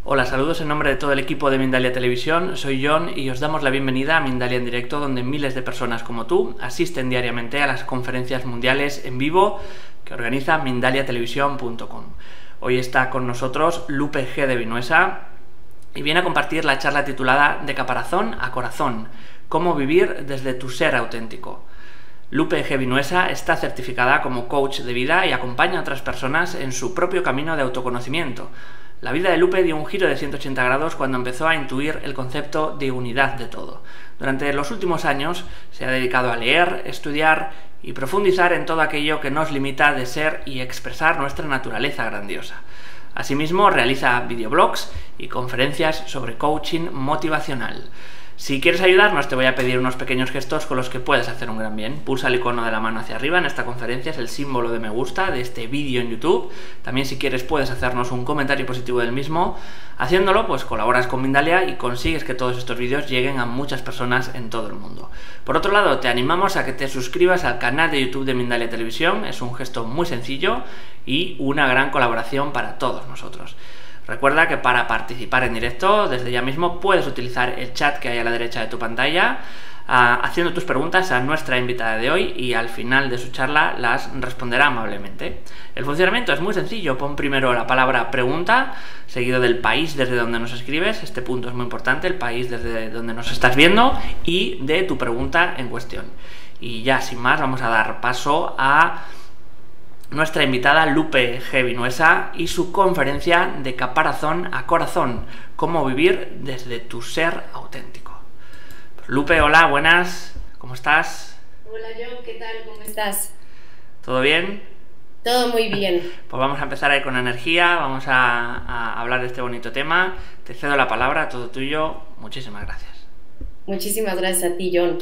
Hola, saludos en nombre de todo el equipo de Mindalia Televisión, soy John y os damos la bienvenida a Mindalia en directo, donde miles de personas como tú asisten diariamente a las conferencias mundiales en vivo que organiza mindaliatelevisión.com. Hoy está con nosotros Lupe G. de Vinuesa y viene a compartir la charla titulada De caparazón a corazón, cómo vivir desde tu ser auténtico. Lupe G. Vinuesa está certificada como coach de vida y acompaña a otras personas en su propio camino de autoconocimiento. La vida de Lupe dio un giro de 180 grados cuando empezó a intuir el concepto de unidad de todo. Durante los últimos años se ha dedicado a leer, estudiar y profundizar en todo aquello que nos limita de ser y expresar nuestra naturaleza grandiosa. Asimismo, realiza videoblogs y conferencias sobre coaching motivacional. Si quieres ayudarnos, te voy a pedir unos pequeños gestos con los que puedes hacer un gran bien. Pulsa el icono de la mano hacia arriba en esta conferencia, es el símbolo de me gusta de este vídeo en YouTube. También, si quieres, puedes hacernos un comentario positivo del mismo. Haciéndolo, pues colaboras con Mindalia y consigues que todos estos vídeos lleguen a muchas personas en todo el mundo. Por otro lado, te animamos a que te suscribas al canal de YouTube de Mindalia Televisión. Es un gesto muy sencillo y una gran colaboración para todos nosotros. Recuerda que para participar en directo, desde ya mismo puedes utilizar el chat que hay a la derecha de tu pantalla, haciendo tus preguntas a nuestra invitada de hoy y al final de su charla las responderá amablemente. El funcionamiento es muy sencillo. Pon primero la palabra pregunta, seguido del país desde donde nos escribes. Este punto es muy importante, el país desde donde nos estás viendo, y de tu pregunta en cuestión. Y ya sin más, vamos a dar paso a nuestra invitada Lupe G. Vinuesa y su conferencia De caparazón a corazón, cómo vivir desde tu ser auténtico. Pues Lupe, hola, buenas, ¿cómo estás? Hola John, ¿qué tal? ¿Cómo estás? ¿Todo bien? Todo muy bien. Pues vamos a empezar ahí con energía, vamos a hablar de este bonito tema. Te cedo la palabra, todo tuyo, muchísimas gracias. Muchísimas gracias a ti, John.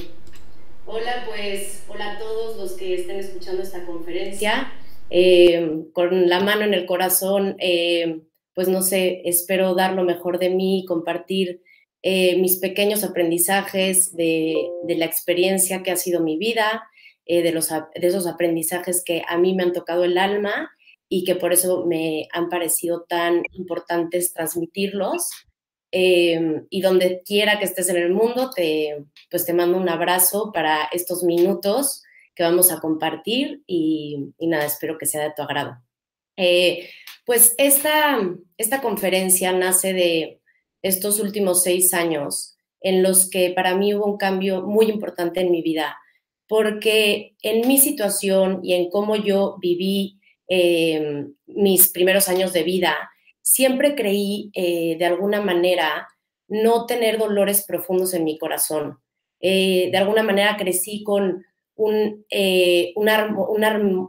Hola, pues, hola a todos los que estén escuchando esta conferencia. Con la mano en el corazón, pues no sé, espero dar lo mejor de mí, compartir mis pequeños aprendizajes de la experiencia que ha sido mi vida, de esos aprendizajes que a mí me han tocado el alma y que por eso me han parecido tan importantes transmitirlos. Y donde quiera que estés en el mundo, pues te mando un abrazo para estos minutos que vamos a compartir y nada, espero que sea de tu agrado. Pues esta conferencia nace de estos últimos 6 años en los que para mí hubo un cambio muy importante en mi vida, porque en mi situación y en cómo yo viví mis primeros años de vida, siempre creí de alguna manera no tener dolores profundos en mi corazón. De alguna manera crecí con una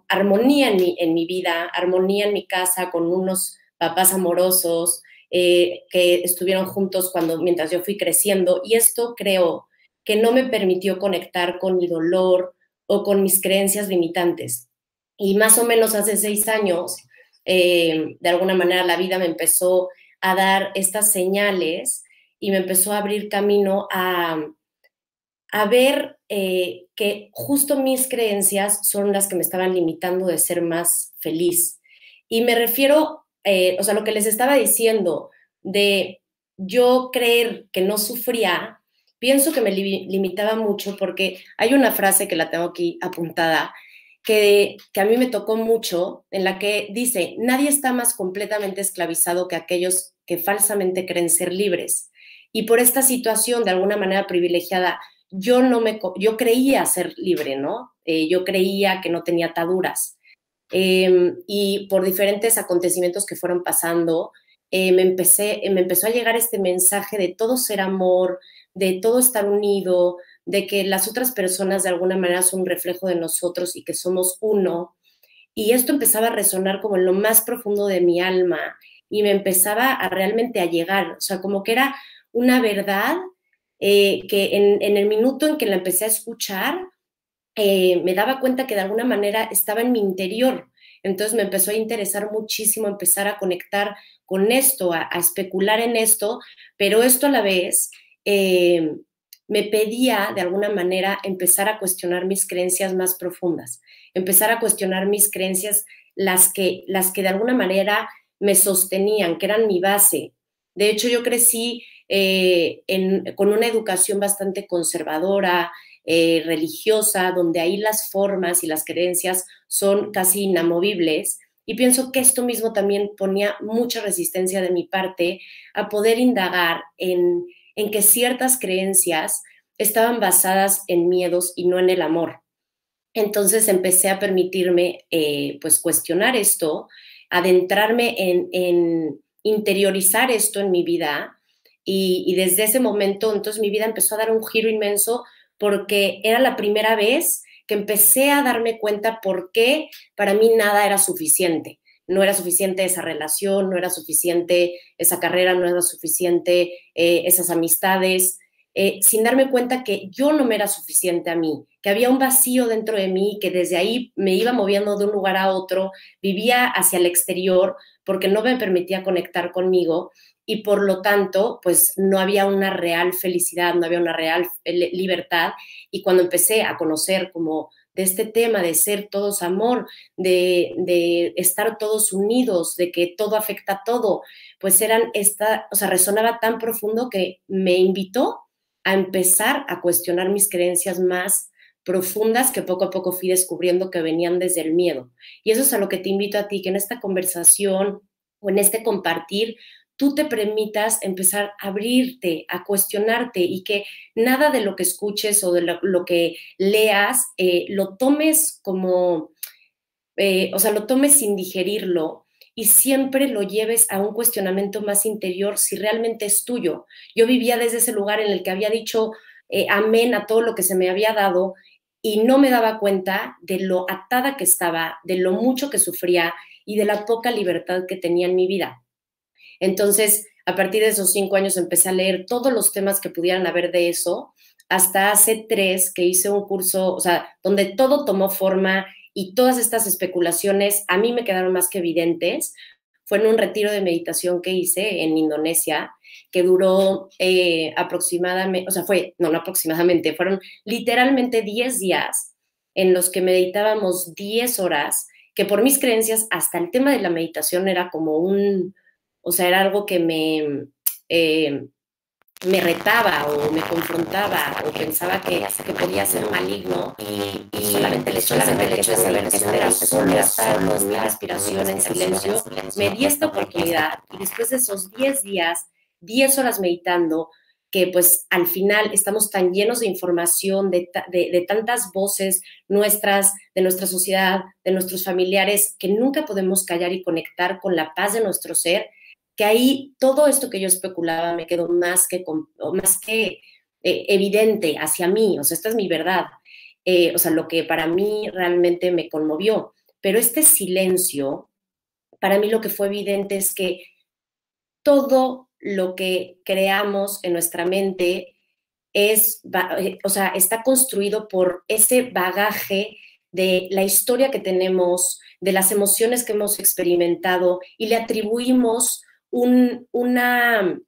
armonía en mi vida, armonía en mi casa, con unos papás amorosos que estuvieron juntos mientras yo fui creciendo, y esto creo que no me permitió conectar con mi dolor o con mis creencias limitantes. Y más o menos hace 6 años, de alguna manera la vida me empezó a dar estas señales y me empezó a abrir camino a ver que justo mis creencias son las que me estaban limitando de ser más feliz. Y me refiero, o sea, lo que les estaba diciendo de yo creer que no sufría, pienso que me limitaba mucho, porque hay una frase que la tengo aquí apuntada, que a mí me tocó mucho, en la que dice: nadie está más completamente esclavizado que aquellos que falsamente creen ser libres. Y por esta situación, de alguna manera privilegiada, yo creía ser libre, ¿no? Yo creía que no tenía ataduras. Y por diferentes acontecimientos que fueron pasando, me empezó a llegar este mensaje de todo ser amor, de todo estar unido, de que las otras personas de alguna manera son un reflejo de nosotros y que somos uno. Y esto empezaba a resonar como en lo más profundo de mi alma y me empezaba a realmente a llegar, o sea, como que era una verdad que en el minuto en que la empecé a escuchar, me daba cuenta que de alguna manera estaba en mi interior. Entonces me empezó a interesar muchísimo empezar a conectar con esto, a especular en esto, pero esto a la vez me pedía de alguna manera empezar a cuestionar mis creencias más profundas, empezar a cuestionar mis creencias, las que de alguna manera me sostenían, que eran mi base. De hecho, yo crecí con una educación bastante conservadora, religiosa, donde ahí las formas y las creencias son casi inamovibles. Y pienso que esto mismo también ponía mucha resistencia de mi parte a poder indagar en que ciertas creencias estaban basadas en miedos y no en el amor. Entonces empecé a permitirme pues cuestionar esto, adentrarme en interiorizar esto en mi vida y desde ese momento entonces mi vida empezó a dar un giro inmenso porque era la primera vez que empecé a darme cuenta por qué para mí nada era suficiente. No era suficiente esa relación, no era suficiente esa carrera, no era suficiente esas amistades, sin darme cuenta que yo no me era suficiente a mí, que había un vacío dentro de mí, que desde ahí me iba moviendo de un lugar a otro, vivía hacia el exterior porque no me permitía conectar conmigo y por lo tanto, pues no había una real felicidad, no había una real libertad. Y cuando empecé a conocer como de este tema de ser todos amor, de estar todos unidos, de que todo afecta a todo, pues resonaba tan profundo que me invitó a empezar a cuestionar mis creencias más profundas que poco a poco fui descubriendo que venían desde el miedo. Y eso es a lo que te invito a ti, que en esta conversación o en este compartir, tú te permitas empezar a abrirte, a cuestionarte y que nada de lo que escuches o de lo que leas lo tomes como, lo tomes sin digerirlo y siempre lo lleves a un cuestionamiento más interior si realmente es tuyo. Yo vivía desde ese lugar en el que había dicho amén a todo lo que se me había dado y no me daba cuenta de lo atada que estaba, de lo mucho que sufría y de la poca libertad que tenía en mi vida. Entonces, a partir de esos 5 años empecé a leer todos los temas que pudieran haber de eso, hasta hace 3 que hice un curso, donde todo tomó forma y todas estas especulaciones a mí me quedaron más que evidentes. Fue en un retiro de meditación que hice en Indonesia, que duró aproximadamente, no aproximadamente, fueron literalmente 10 días en los que meditábamos 10 horas, que por mis creencias hasta el tema de la meditación era como era algo que me retaba o me confrontaba o pensaba que podía ser maligno y solamente el hecho de saber que eso era solo mi respiración en silencio, me di esta oportunidad y después de esos 10 días, 10 horas meditando, que pues al final estamos tan llenos de información, de tantas voces nuestras, de nuestra sociedad, de nuestros familiares, que nunca podemos callar y conectar con la paz de nuestro ser, que ahí todo esto que yo especulaba me quedó más que evidente hacia mí, esta es mi verdad, lo que para mí realmente me conmovió. Pero este silencio, para mí lo que fue evidente es que todo lo que creamos en nuestra mente está construido por ese bagaje de la historia que tenemos, de las emociones que hemos experimentado y le atribuimos una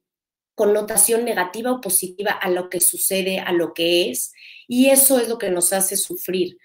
connotación negativa o positiva a lo que sucede, a lo que es, y eso es lo que nos hace sufrir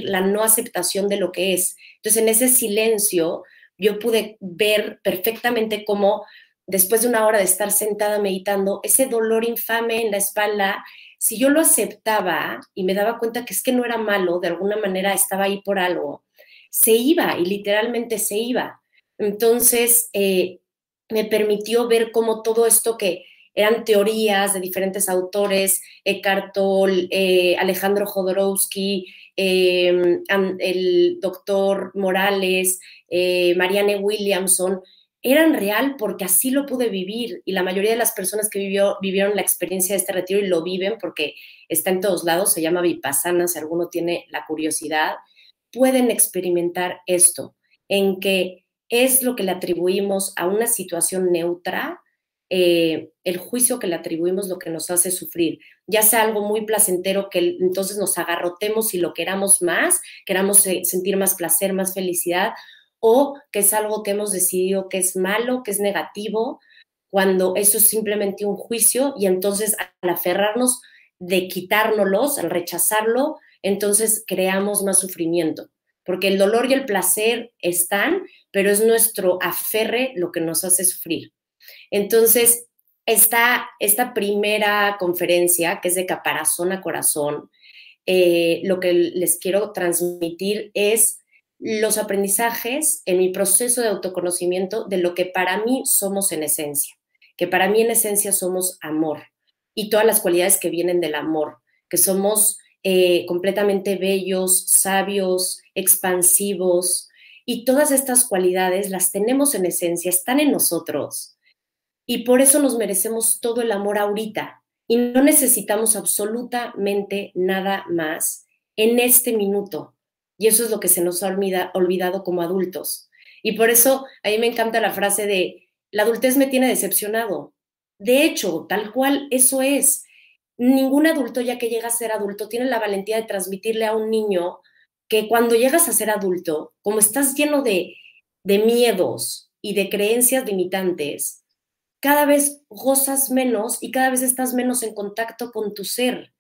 la no aceptación de lo que es. Entonces, en ese silencio, yo pude ver perfectamente cómo, después de una hora de estar sentada meditando, ese dolor infame en la espalda, si yo lo aceptaba y me daba cuenta que es que no era malo, de alguna manera estaba ahí por algo, se iba y literalmente se iba. Entonces, me permitió ver cómo todo esto que eran teorías de diferentes autores, Eckhart Tolle, Alejandro Jodorowsky, el doctor Morales, Marianne Williamson, eran real porque así lo pude vivir y la mayoría de las personas que vivieron la experiencia de este retiro y lo viven porque está en todos lados, se llama Vipassana, si alguno tiene la curiosidad, pueden experimentar esto, en que es lo que le atribuimos a una situación neutra, el juicio que le atribuimos lo que nos hace sufrir, ya sea algo muy placentero que entonces nos agarrotemos y lo queramos más, queramos sentir más placer, más felicidad, o que es algo que hemos decidido que es malo, que es negativo, cuando eso es simplemente un juicio y entonces al aferrarnos de quitárnoslos, al rechazarlo, entonces creamos más sufrimiento, porque el dolor y el placer están, pero es nuestro aferre lo que nos hace sufrir. Entonces, esta primera conferencia, que es de caparazón a corazón, lo que les quiero transmitir es los aprendizajes en mi proceso de autoconocimiento de lo que para mí somos en esencia, que para mí en esencia somos amor y todas las cualidades que vienen del amor, que somos completamente bellos, sabios, expansivos, y todas estas cualidades las tenemos en esencia, están en nosotros, y por eso nos merecemos todo el amor ahorita, y no necesitamos absolutamente nada más en este minuto. Y eso es lo que se nos ha olvidado como adultos. Y por eso a mí me encanta la frase de, la adultez me tiene decepcionado. De hecho, tal cual eso es. Ningún adulto, ya que llega a ser adulto, tiene la valentía de transmitirle a un niño que cuando llegas a ser adulto, como estás lleno de miedos y de creencias limitantes, cada vez gozas menos y cada vez estás menos en contacto con tu ser.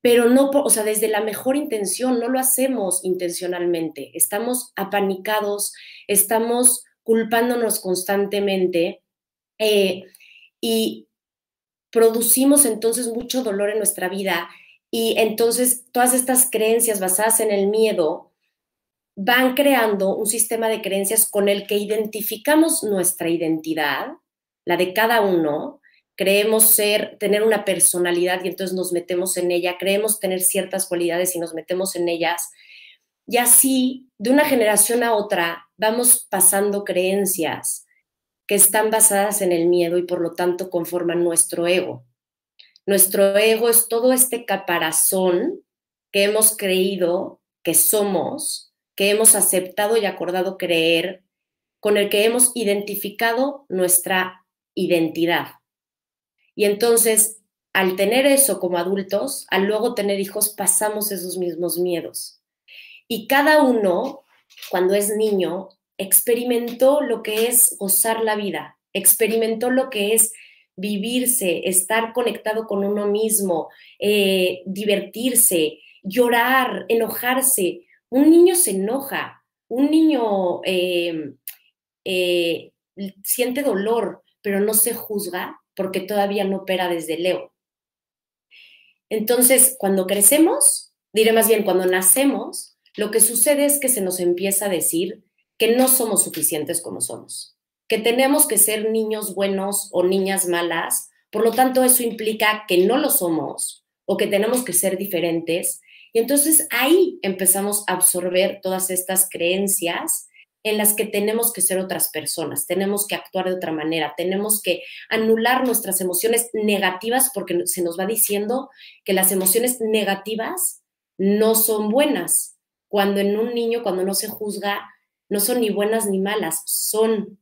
Pero no, o sea, desde la mejor intención, no lo hacemos intencionalmente. Estamos apanicados, estamos culpándonos constantemente y producimos entonces mucho dolor en nuestra vida, y entonces todas estas creencias basadas en el miedo van creando un sistema de creencias con el que identificamos nuestra identidad, la de cada uno. Creemos tener una personalidad y entonces nos metemos en ella, creemos tener ciertas cualidades y nos metemos en ellas, y así de una generación a otra vamos pasando creencias que están basadas en el miedo y por lo tanto conforman nuestro ego. Nuestro ego es todo este caparazón que hemos creído que somos, que hemos aceptado y acordado creer, con el que hemos identificado nuestra identidad. Y entonces, al tener eso como adultos, al luego tener hijos, pasamos esos mismos miedos. Y cada uno, cuando es niño, experimentó lo que es gozar la vida, experimentó lo que es vivirse, estar conectado con uno mismo, divertirse, llorar, enojarse. Un niño se enoja, un niño siente dolor, pero no se juzga porque todavía no opera desde el ego. Entonces, cuando crecemos, diré más bien cuando nacemos, lo que sucede es que se nos empieza a decir que no somos suficientes como somos, que tenemos que ser niños buenos o niñas malas, por lo tanto eso implica que no lo somos o que tenemos que ser diferentes, y entonces ahí empezamos a absorber todas estas creencias en las que tenemos que ser otras personas, tenemos que actuar de otra manera, tenemos que anular nuestras emociones negativas porque se nos va diciendo que las emociones negativas no son buenas, cuando en un niño, cuando no se juzga, no son ni buenas ni malas, son.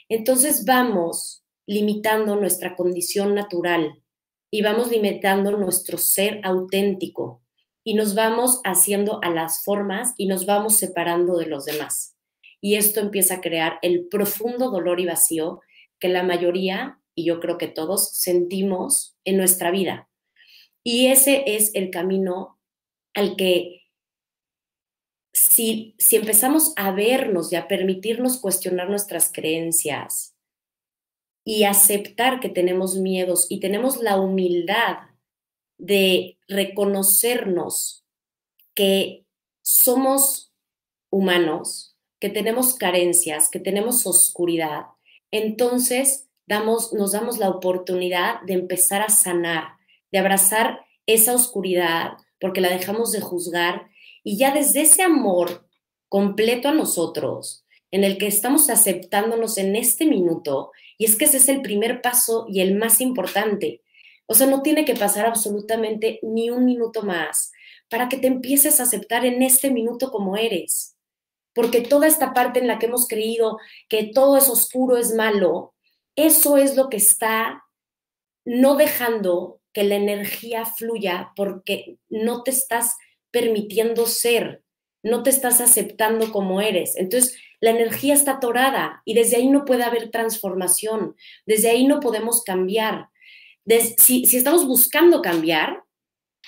Entonces vamos limitando nuestra condición natural y vamos limitando nuestro ser auténtico y nos vamos haciendo a las formas y nos vamos separando de los demás. Y esto empieza a crear el profundo dolor y vacío que la mayoría, y yo creo que todos, sentimos en nuestra vida. Y ese es el camino al que si empezamos a vernos y a permitirnos cuestionar nuestras creencias y aceptar que tenemos miedos y tenemos la humildad de reconocernos que somos humanos, que tenemos carencias, que tenemos oscuridad, entonces nos damos la oportunidad de empezar a sanar, de abrazar esa oscuridad porque la dejamos de juzgar, y ya desde ese amor completo a nosotros, en el que estamos aceptándonos en este minuto, y es que ese es el primer paso y el más importante. O sea, no tiene que pasar absolutamente ni un minuto más para que te empieces a aceptar en este minuto como eres. Porque toda esta parte en la que hemos creído que todo es oscuro, es malo, eso es lo que está no dejando que la energía fluya porque no te estás permitiendo ser, no te estás aceptando como eres. Entonces, la energía está atorada y desde ahí no puede haber transformación, desde ahí no podemos cambiar. Si estamos buscando cambiar,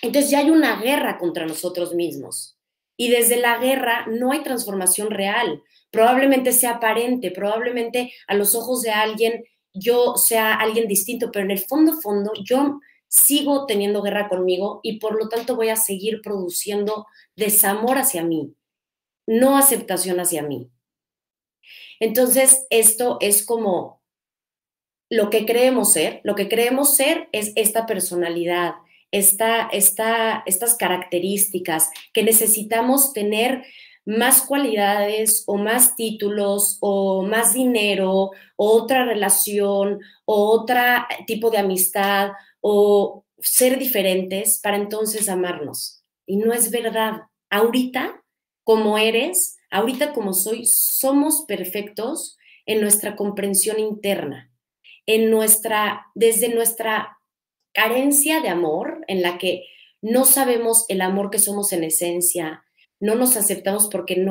entonces ya hay una guerra contra nosotros mismos. Y desde la guerra no hay transformación real. Probablemente sea aparente, probablemente a los ojos de alguien yo sea alguien distinto, pero en el fondo, yo sigo teniendo guerra conmigo y por lo tanto voy a seguir produciendo desamor hacia mí, no aceptación hacia mí. Entonces, esto es como lo que creemos ser. Lo que creemos ser es esta personalidad, estas características que necesitamos tener más cualidades o más títulos o más dinero o otra relación o otro tipo de amistad o ser diferentes para entonces amarnos. Y no es verdad. Ahorita, como eres, ahorita como soy, somos perfectos en nuestra comprensión interna, desde nuestra carencia de amor, en la que no sabemos el amor que somos en esencia, no nos aceptamos porque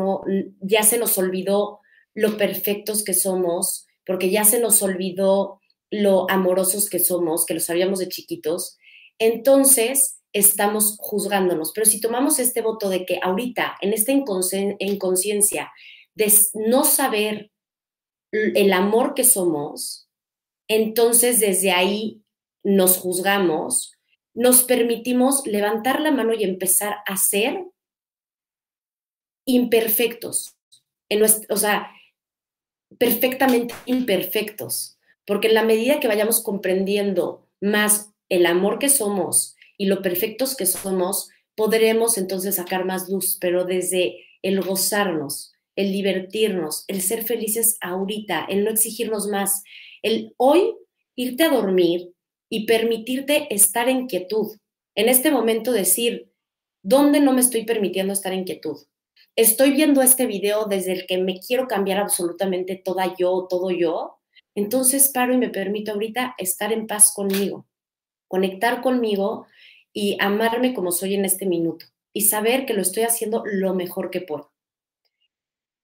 ya se nos olvidó lo perfectos que somos, porque ya se nos olvidó lo amorosos que somos, que lo sabíamos de chiquitos, entonces estamos juzgándonos. Pero si tomamos este voto de que ahorita, en esta inconsciencia, de no saber el amor que somos, entonces desde ahí nos juzgamos, nos permitimos levantar la mano y empezar a ser imperfectos, o sea, perfectamente imperfectos, porque en la medida que vayamos comprendiendo más el amor que somos y lo perfectos que somos, podremos entonces sacar más luz, pero desde el gozarnos, el divertirnos, el ser felices ahorita, el no exigirnos más, el hoy irte a dormir y permitirte estar en quietud. En este momento decir, ¿dónde no me estoy permitiendo estar en quietud? Estoy viendo este video desde el que me quiero cambiar absolutamente toda yo, todo yo. Entonces paro y me permito ahorita estar en paz conmigo, conectar conmigo y amarme como soy en este minuto y saber que lo estoy haciendo lo mejor que puedo.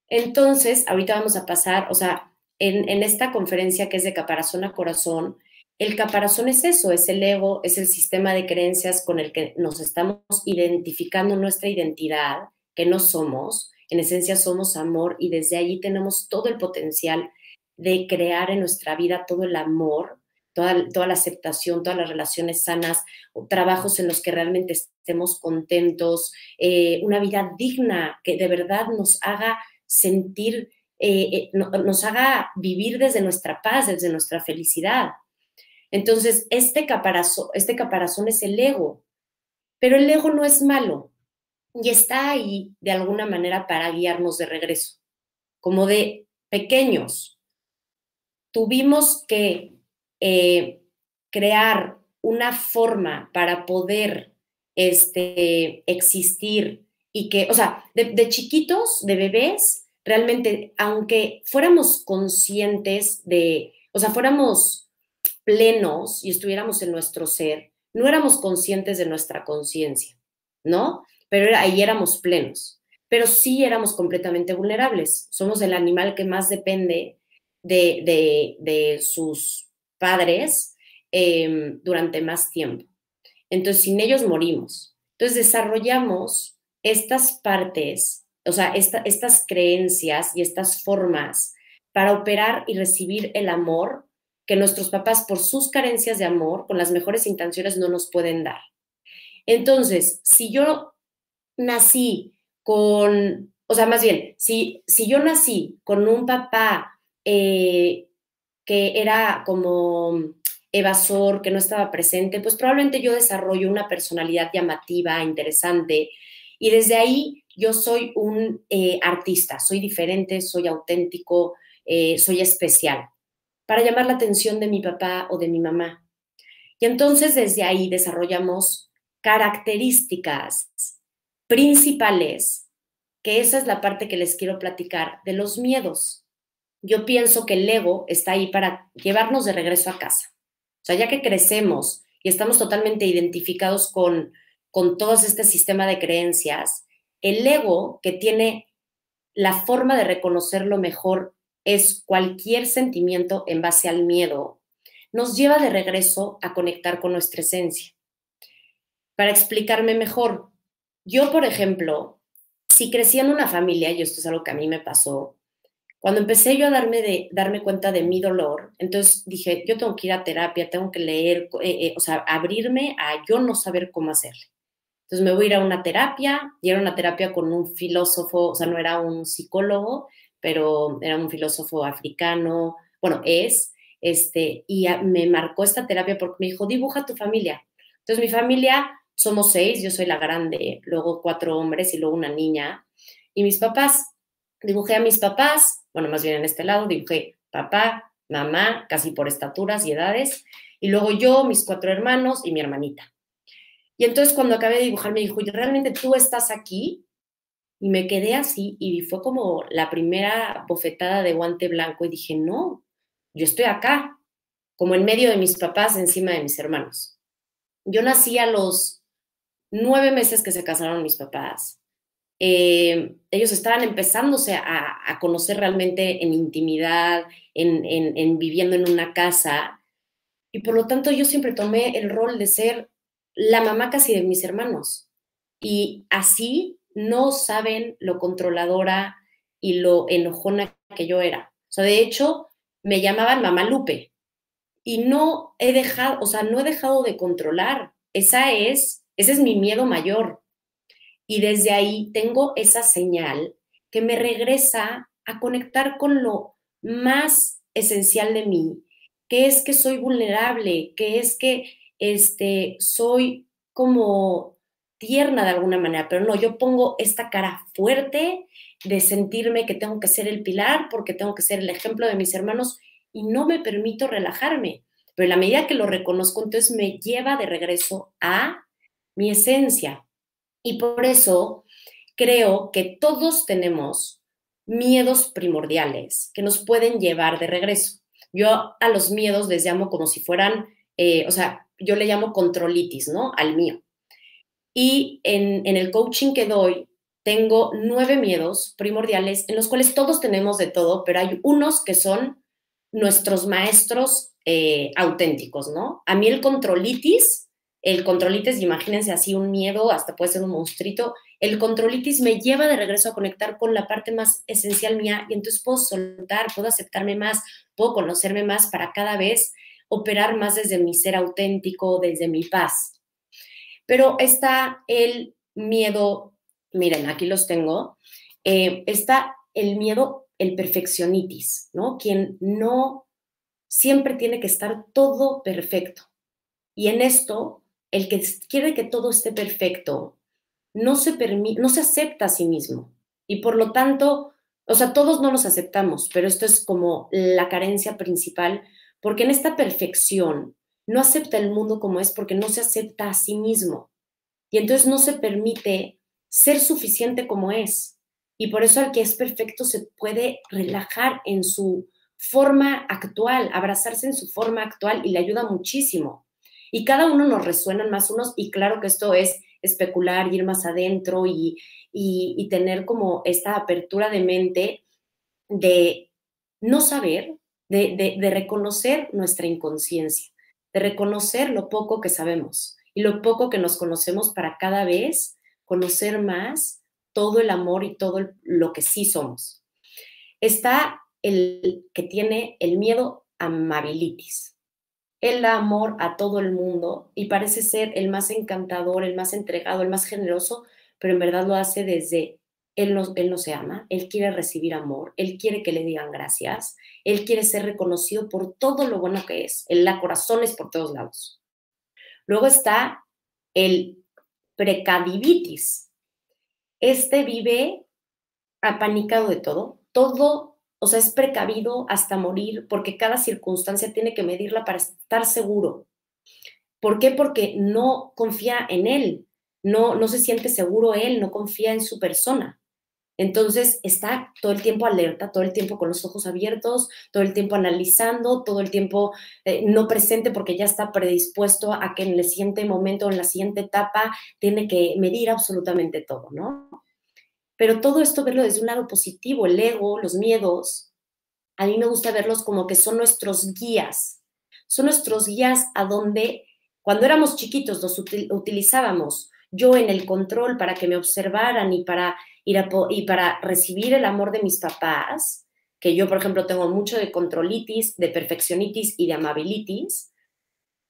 Entonces, ahorita vamos a pasar, o sea, en esta conferencia que es de caparazón a corazón, el caparazón es eso, es el ego, es el sistema de creencias con el que nos estamos identificando nuestra identidad, que no somos, en esencia somos amor y desde allí tenemos todo el potencial de crear en nuestra vida todo el amor, toda la aceptación, todas las relaciones sanas, trabajos en los que realmente estemos contentos, una vida digna que de verdad nos haga sentir, nos haga vivir desde nuestra paz, desde nuestra felicidad. Entonces, este caparazón es el ego, pero el ego no es malo y está ahí de alguna manera para guiarnos de regreso. Como de pequeños, tuvimos que crear una forma para poder existir y que, o sea, de chiquitos, de bebés, realmente, aunque fuéramos conscientes o sea, fuéramos plenos y estuviéramos en nuestro ser, no éramos conscientes de nuestra conciencia, ¿no? Pero ahí éramos plenos, pero sí éramos completamente vulnerables. Somos el animal que más depende de sus padres durante más tiempo. Entonces, sin ellos morimos. Entonces, desarrollamos estas partes, o sea, estas creencias y estas formas para operar y recibir el amor que nuestros papás, por sus carencias de amor, con las mejores intenciones, no nos pueden dar. Entonces, si yo nací o sea, más bien, si yo nací con un papá que era como evasor, que no estaba presente, pues probablemente yo desarrollo una personalidad llamativa, interesante, y desde ahí yo soy un artista, soy diferente, soy auténtico, soy especial, para llamar la atención de mi papá o de mi mamá. Y entonces desde ahí desarrollamos características principales, que esa es la parte que les quiero platicar de los miedos. Yo pienso que el ego está ahí para llevarnos de regreso a casa. O sea, ya que crecemos y estamos totalmente identificados con todo este sistema de creencias, el ego que tiene la forma de reconocerlo mejor es cualquier sentimiento en base al miedo, nos lleva de regreso a conectar con nuestra esencia. Para explicarme mejor, yo, por ejemplo, si crecí en una familia, y esto es algo que a mí me pasó, cuando empecé yo a darme cuenta de mi dolor, entonces dije, yo tengo que ir a terapia, tengo que leer, o sea, abrirme a yo no saber cómo hacerle. Entonces me voy a ir a una terapia, y era una terapia con un filósofo, o sea, no era un psicólogo, pero era un filósofo africano, bueno, y me marcó esta terapia porque me dijo, dibuja tu familia. Entonces mi familia, somos 6, yo soy la grande, luego 4 hombres y luego una niña, y mis papás, dibujé a mis papás, bueno, más bien en este lado, dibujé papá, mamá, casi por estaturas y edades, y luego yo, mis 4 hermanos y mi hermanita. Y entonces cuando acabé de dibujar me dijo, ¿realmente tú estás aquí? Y me quedé así y fue como la primera bofetada de guante blanco y dije, no, yo estoy acá, como en medio de mis papás, encima de mis hermanos. Yo nací a los 9 meses que se casaron mis papás. Ellos estaban empezándose a conocer realmente en intimidad, en viviendo en una casa. Y por lo tanto yo siempre tomé el rol de ser la mamá casi de mis hermanos. Y así no saben lo controladora y lo enojona que yo era. O sea, de hecho, me llamaban Mamá Lupe. Y no he dejado, o sea, no he dejado de controlar. Ese es mi miedo mayor. Y desde ahí tengo esa señal que me regresa a conectar con lo más esencial de mí, que es que soy vulnerable, que es que soy como tierna de alguna manera, pero no, yo pongo esta cara fuerte de sentirme que tengo que ser el pilar porque tengo que ser el ejemplo de mis hermanos y no me permito relajarme. Pero en la medida que lo reconozco, entonces me lleva de regreso a mi esencia. Y por eso creo que todos tenemos miedos primordiales que nos pueden llevar de regreso. Yo a los miedos les llamo como si fueran, o sea, yo le llamo controlitis, ¿no? Al mío. Y en el coaching que doy, tengo 9 miedos primordiales en los cuales todos tenemos de todo, pero hay unos que son nuestros maestros auténticos, ¿no? A mí el controlitis, imagínense así un miedo, hasta puede ser un monstruito, el controlitis me lleva de regreso a conectar con la parte más esencial mía y entonces puedo soltar, puedo aceptarme más, puedo conocerme más para cada vez operar más desde mi ser auténtico, desde mi paz. Pero está el miedo, miren, aquí los tengo, está el miedo, el perfeccionitis, ¿no? Quien no siempre tiene que estar todo perfecto. Y en esto, el que quiere que todo esté perfecto, no se acepta a sí mismo. Y por lo tanto, o sea, todos no nos aceptamos, pero esto es como la carencia principal, porque en esta perfección no acepta el mundo como es porque no se acepta a sí mismo. Y entonces no se permite ser suficiente como es. Y por eso el que es perfecto se puede relajar en su forma actual, abrazarse en su forma actual y le ayuda muchísimo. Y cada uno nos resuenan más unos y claro que esto es especular, ir más adentro y tener como esta apertura de mente de no saber, de reconocer nuestra inconsciencia, de reconocer lo poco que sabemos y lo poco que nos conocemos para cada vez conocer más todo el amor y todo lo que sí somos. Está el que tiene el miedo a amabilitis. Él da amor a todo el mundo y parece ser el más encantador, el más entregado, el más generoso, pero en verdad lo hace desde él no se ama, él quiere recibir amor, él quiere que le digan gracias, él quiere ser reconocido por todo lo bueno que es, él da corazones por todos lados. Luego está el precadivitis. Este vive apanicado de todo, o sea, es precavido hasta morir porque cada circunstancia tiene que medirla para estar seguro. ¿Por qué? Porque no confía en él, no se siente seguro él, no confía en su persona. Entonces está todo el tiempo alerta, todo el tiempo con los ojos abiertos, todo el tiempo analizando, todo el tiempo no presente porque ya está predispuesto a que en el siguiente momento, en la siguiente etapa, tiene que medir absolutamente todo, ¿no? Pero todo esto verlo desde un lado positivo, el ego, los miedos, a mí me gusta verlos como que son nuestros guías. Son nuestros guías a donde, cuando éramos chiquitos, los utilizábamos yo en el control para que me observaran y para recibir el amor de mis papás, que yo, por ejemplo, tengo mucho de controlitis, de perfeccionitis y de amabilitis,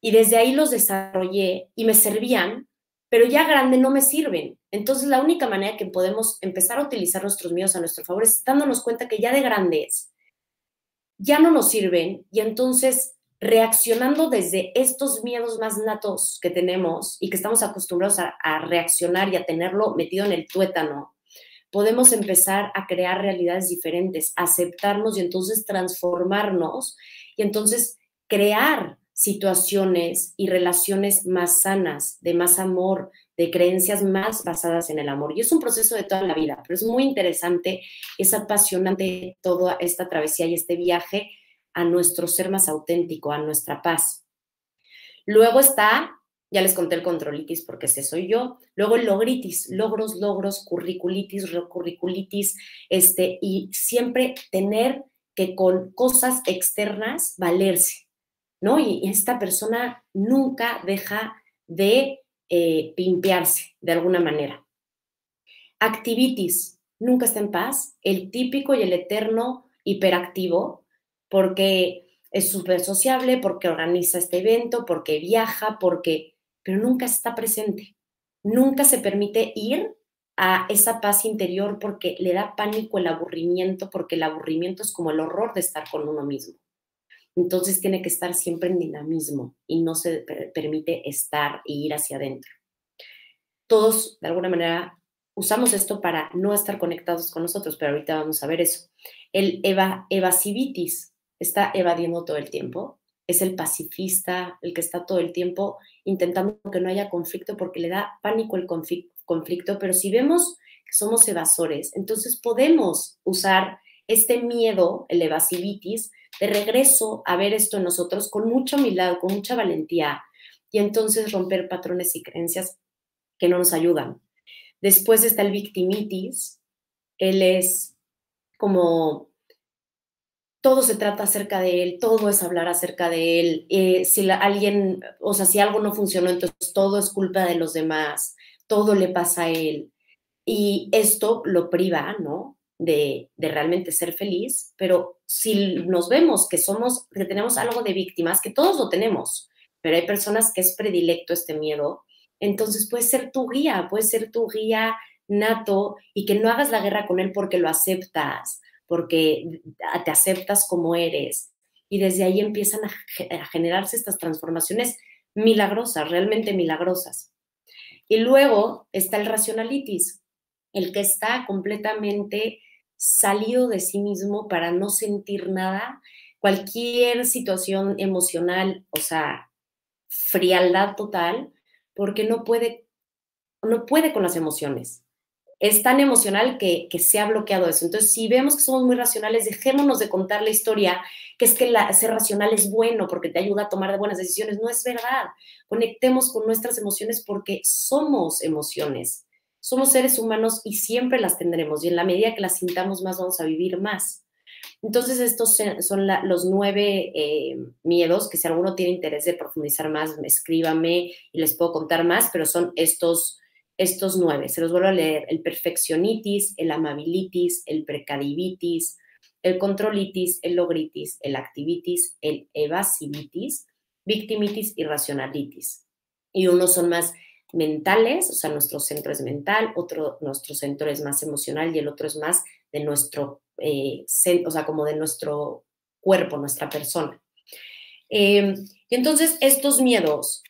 y desde ahí los desarrollé y me servían, pero ya grande no me sirven. Entonces, la única manera que podemos empezar a utilizar nuestros miedos a nuestro favor es dándonos cuenta que ya de grandes ya no nos sirven y entonces reaccionando desde estos miedos más natos que tenemos y que estamos acostumbrados a reaccionar y a tenerlo metido en el tuétano, podemos empezar a crear realidades diferentes, aceptarnos y entonces transformarnos y entonces crear situaciones y relaciones más sanas, de más amor, de creencias más basadas en el amor. Y es un proceso de toda la vida, pero es muy interesante, es apasionante toda esta travesía y este viaje a nuestro ser más auténtico, a nuestra paz. Luego está, ya les conté el controlitis porque ese soy yo, luego el logritis, logros, curriculitis, recurriculitis, y siempre tener que con cosas externas valerse, ¿no? Y esta persona nunca deja de pimpearse de alguna manera. Activitis, nunca está en paz, el típico y el eterno hiperactivo, porque es súper sociable, porque organiza este evento, porque viaja, pero nunca está presente. Nunca se permite ir a esa paz interior porque le da pánico el aburrimiento, porque el aburrimiento es como el horror de estar con uno mismo. Entonces tiene que estar siempre en dinamismo y no se permite estar e ir hacia adentro. Todos, de alguna manera, usamos esto para no estar conectados con nosotros, pero ahorita vamos a ver eso. El evasivitis está evadiendo todo el tiempo, es el pacifista, el que está todo el tiempo intentando que no haya conflicto porque le da pánico el conflicto, pero si vemos que somos evasores, entonces podemos usar este miedo, el evasivitis, de regreso a ver esto en nosotros con mucha humildad, con mucha valentía, y entonces romper patrones y creencias que no nos ayudan. Después está el victimitis, él es como todo se trata acerca de él, todo es hablar acerca de él, si algo no funcionó, entonces todo es culpa de los demás, todo le pasa a él, y esto lo priva, ¿no?, de realmente ser feliz, pero si nos vemos que tenemos algo de víctimas, que todos lo tenemos, pero hay personas que es predilecto este miedo, entonces puede ser tu guía nato y que no hagas la guerra con él porque lo aceptas, porque te aceptas como eres. Y desde ahí empiezan a generarse estas transformaciones milagrosas, realmente milagrosas. Y luego está el racionalitis, el que está completamente salido de sí mismo para no sentir nada, cualquier situación emocional, o sea, frialdad total, porque no puede con las emociones. Es tan emocional que se ha bloqueado eso. Entonces, si vemos que somos muy racionales, dejémonos de contar la historia, que es que ser racional es bueno porque te ayuda a tomar buenas decisiones. No es verdad. Conectemos con nuestras emociones porque somos emociones. Somos seres humanos y siempre las tendremos. Y en la medida que las sintamos más, vamos a vivir más. Entonces, estos son los 9 miedos, que si alguno tiene interés de profundizar más, escríbame y les puedo contar más, pero son estos 9. Se los vuelvo a leer: el perfeccionitis, el amabilitis, el precadivitis, el controlitis, el logritis, el activitis, el evasivitis, victimitis y racionalitis. Y unos son más mentales, o sea, nuestro centro es mental, nuestro centro es más emocional y el otro es más de nuestro, o sea, como de nuestro cuerpo, nuestra persona. Y entonces estos miedos,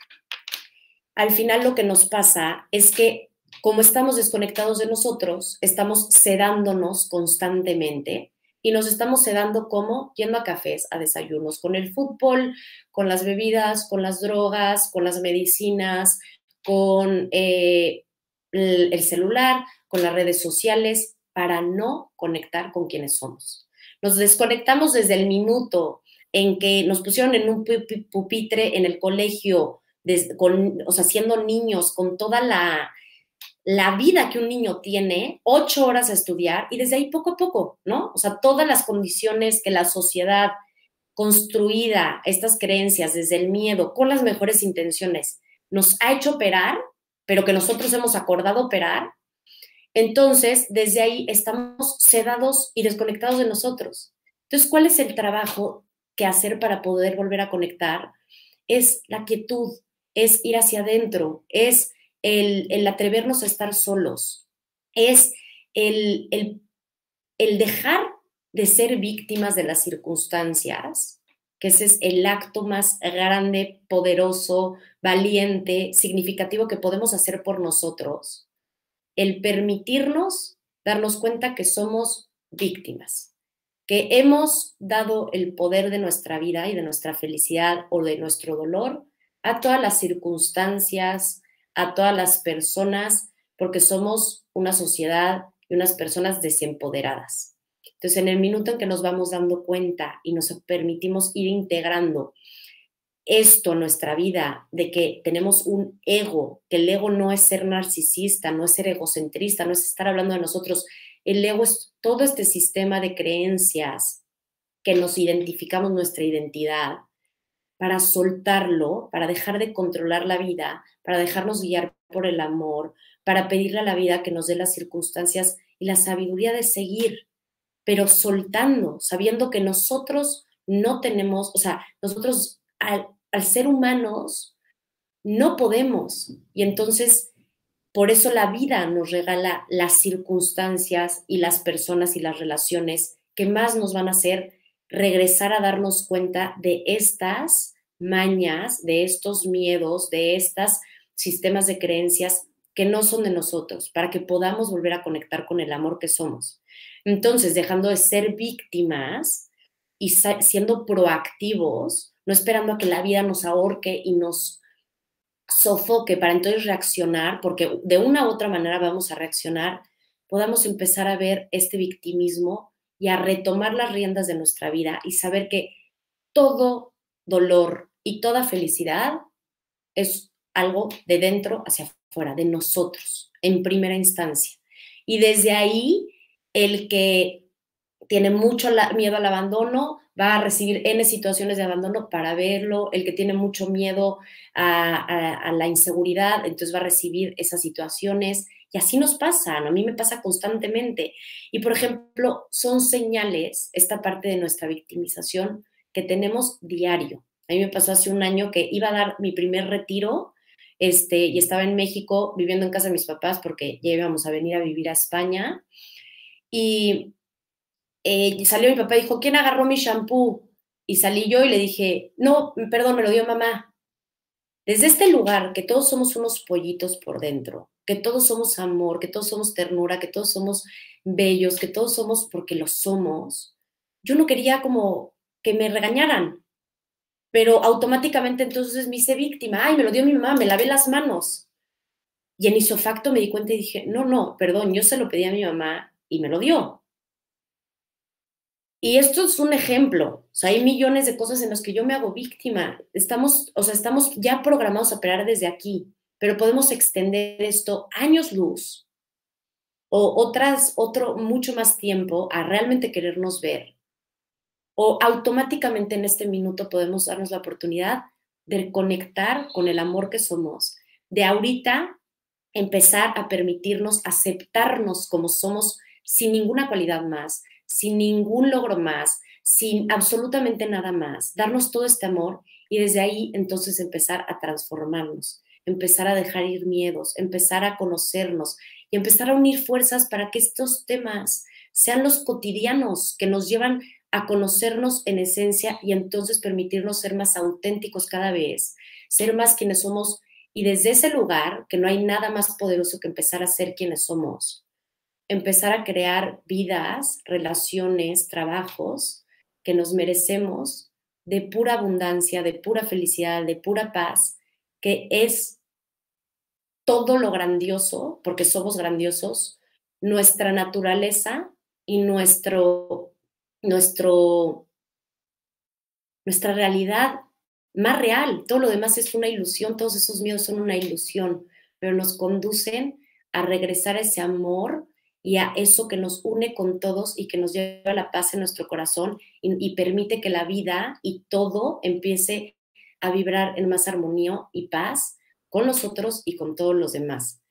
al final lo que nos pasa es que como estamos desconectados de nosotros, estamos sedándonos constantemente y nos estamos sedando como yendo a cafés, a desayunos, con el fútbol, con las bebidas, con las drogas, con las medicinas, con el celular, con las redes sociales, para no conectar con quienes somos. Nos desconectamos desde el minuto en que nos pusieron en un pupitre en el colegio, o sea, siendo niños, con toda la vida que un niño tiene, 8 horas a estudiar y desde ahí poco a poco, ¿no? O sea, todas las condiciones que la sociedad construida, estas creencias desde el miedo, con las mejores intenciones, nos ha hecho operar, pero que nosotros hemos acordado operar, entonces desde ahí estamos sedados y desconectados de nosotros. Entonces, ¿cuál es el trabajo que hacer para poder volver a conectar? Es la quietud, es ir hacia adentro, es el atrevernos a estar solos, es el dejar de ser víctimas de las circunstancias, que ese es el acto más grande, poderoso, valiente, significativo que podemos hacer por nosotros, el permitirnos darnos cuenta que somos víctimas, que hemos dado el poder de nuestra vida y de nuestra felicidad o de nuestro dolor a todas las circunstancias, a todas las personas, porque somos una sociedad y unas personas desempoderadas. Entonces, en el minuto en que nos vamos dando cuenta y nos permitimos ir integrando esto en nuestra vida, de que tenemos un ego, que el ego no es ser narcisista, no es ser egocentrista, no es estar hablando de nosotros, el ego es todo este sistema de creencias que nos identificamos nuestra identidad, para soltarlo, para dejar de controlar la vida, para dejarnos guiar por el amor, para pedirle a la vida que nos dé las circunstancias y la sabiduría de seguir, pero soltando, sabiendo que nosotros no tenemos, o sea, nosotros al ser humanos no podemos. Y entonces, por eso la vida nos regala las circunstancias y las personas y las relaciones que más nos van a hacer regresar a darnos cuenta de estas mañas, de estos miedos, de estos sistemas de creencias que no son de nosotros, para que podamos volver a conectar con el amor que somos. Entonces, dejando de ser víctimas y siendo proactivos, no esperando a que la vida nos ahorque y nos sofoque para entonces reaccionar, porque de una u otra manera vamos a reaccionar, podamos empezar a ver este victimismo y a retomar las riendas de nuestra vida y saber que todo dolor y toda felicidad es algo de dentro hacia afuera, de nosotros, en primera instancia. Y desde ahí, el que tiene mucho miedo al abandono va a recibir N situaciones de abandono para verlo, el que tiene mucho miedo a la inseguridad, entonces va a recibir esas situaciones, y así nos pasa, ¿no? A mí me pasa constantemente. Y, por ejemplo, son señales, esta parte de nuestra victimización, que tenemos diario. A mí me pasó hace un año que iba a dar mi primer retiro, y estaba en México viviendo en casa de mis papás porque ya íbamos a venir a vivir a España, y salió mi papá y dijo, ¿quién agarró mi shampoo? Y salí yo y le dije, no, perdón, me lo dio mamá. Desde este lugar, que todos somos unos pollitos por dentro, que todos somos amor, que todos somos ternura, que todos somos bellos, que todos somos porque lo somos, yo no quería como que me regañaran, pero automáticamente entonces me hice víctima. Ay, me lo dio mi mamá, me lavé las manos. Y en isofacto me di cuenta y dije, no, perdón, yo se lo pedí a mi mamá y me lo dio. Y esto es un ejemplo. O sea, hay millones de cosas en las que yo me hago víctima. Estamos ya programados a operar desde aquí, pero podemos extender esto años luz o otro mucho más tiempo a realmente querernos ver. O automáticamente en este minuto podemos darnos la oportunidad de conectar con el amor que somos, de ahorita empezar a permitirnos aceptarnos como somos sin ninguna cualidad más, sin ningún logro más, sin absolutamente nada más, darnos todo este amor y desde ahí entonces empezar a transformarnos, empezar a dejar ir miedos, empezar a conocernos y empezar a unir fuerzas para que estos temas sean los cotidianos que nos llevan a conocernos en esencia y entonces permitirnos ser más auténticos cada vez, ser más quienes somos y desde ese lugar, que no hay nada más poderoso que empezar a ser quienes somos, empezar a crear vidas, relaciones, trabajos que nos merecemos de pura abundancia, de pura felicidad, de pura paz, que es todo lo grandioso, porque somos grandiosos, nuestra naturaleza y nuestra realidad más real. Todo lo demás es una ilusión, todos esos miedos son una ilusión, pero nos conducen a regresar a ese amor y a eso que nos une con todos y que nos lleva la paz en nuestro corazón y permite que la vida y todo empiece a vibrar en más armonía y paz con nosotros y con todos los demás.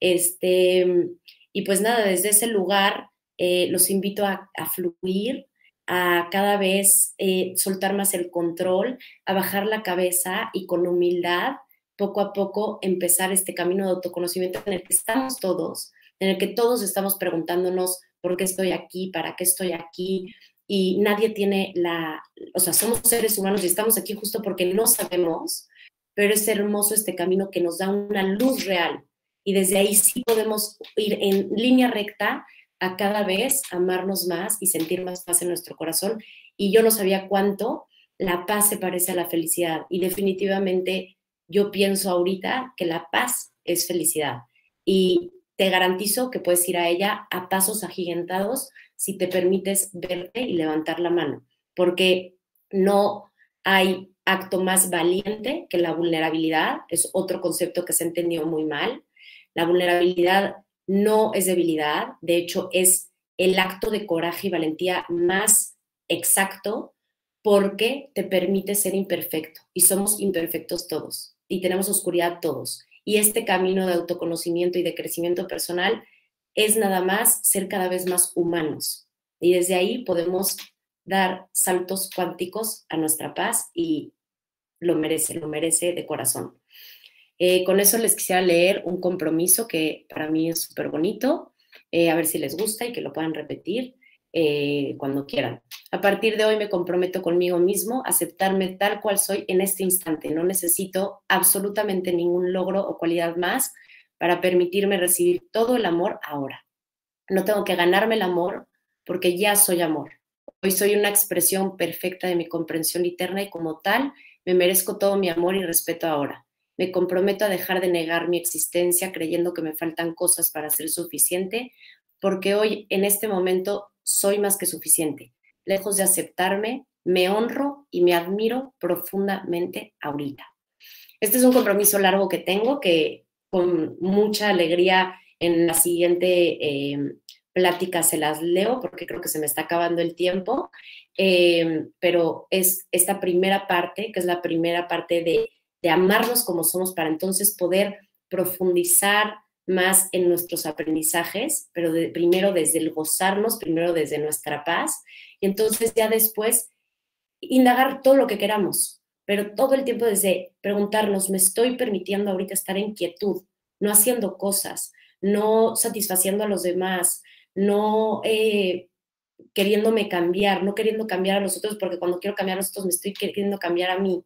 Y pues nada, desde ese lugar los invito a fluir, a cada vez soltar más el control, a bajar la cabeza y con humildad, poco a poco, empezar este camino de autoconocimiento en el que estamos todos, en el que todos estamos preguntándonos por qué estoy aquí, para qué estoy aquí, y nadie tiene o sea, somos seres humanos y estamos aquí justo porque no sabemos, pero es hermoso este camino que nos da una luz real, y desde ahí sí podemos ir en línea recta a cada vez amarnos más y sentir más paz en nuestro corazón. Y yo no sabía cuánto la paz se parece a la felicidad. Y definitivamente yo pienso ahorita que la paz es felicidad. Y te garantizo que puedes ir a ella a pasos agigantados si te permites verte y levantar la mano. Porque no hay acto más valiente que la vulnerabilidad. Es otro concepto que se ha entendido muy mal. La vulnerabilidad no es debilidad, de hecho es el acto de coraje y valentía más exacto porque te permite ser imperfecto y somos imperfectos todos y tenemos oscuridad todos. Y este camino de autoconocimiento y de crecimiento personal es nada más ser cada vez más humanos y desde ahí podemos dar saltos cuánticos a nuestra paz y lo merece de corazón. Con eso les quisiera leer un compromiso que para mí es súper bonito, a ver si les gusta y que lo puedan repetir cuando quieran. A partir de hoy me comprometo conmigo mismo a aceptarme tal cual soy en este instante. No necesito absolutamente ningún logro o cualidad más para permitirme recibir todo el amor ahora. No tengo que ganarme el amor porque ya soy amor. Hoy soy una expresión perfecta de mi comprensión interna y como tal me merezco todo mi amor y respeto ahora. Me comprometo a dejar de negar mi existencia creyendo que me faltan cosas para ser suficiente, porque hoy, en este momento, soy más que suficiente. Lejos de aceptarme, me honro y me admiro profundamente ahorita. Este es un compromiso largo que tengo, que con mucha alegría en la siguiente plática se las leo, porque creo que se me está acabando el tiempo, pero es esta primera parte, que es la primera parte de amarnos como somos para entonces poder profundizar más en nuestros aprendizajes, pero primero desde el gozarnos, primero desde nuestra paz, y entonces ya después indagar todo lo que queramos, pero todo el tiempo desde preguntarnos, ¿me estoy permitiendo ahorita estar en quietud, no haciendo cosas, no satisfaciendo a los demás, no queriéndome cambiar, no queriendo cambiar a los otros, porque cuando quiero cambiar a los otros me estoy queriendo cambiar a mí?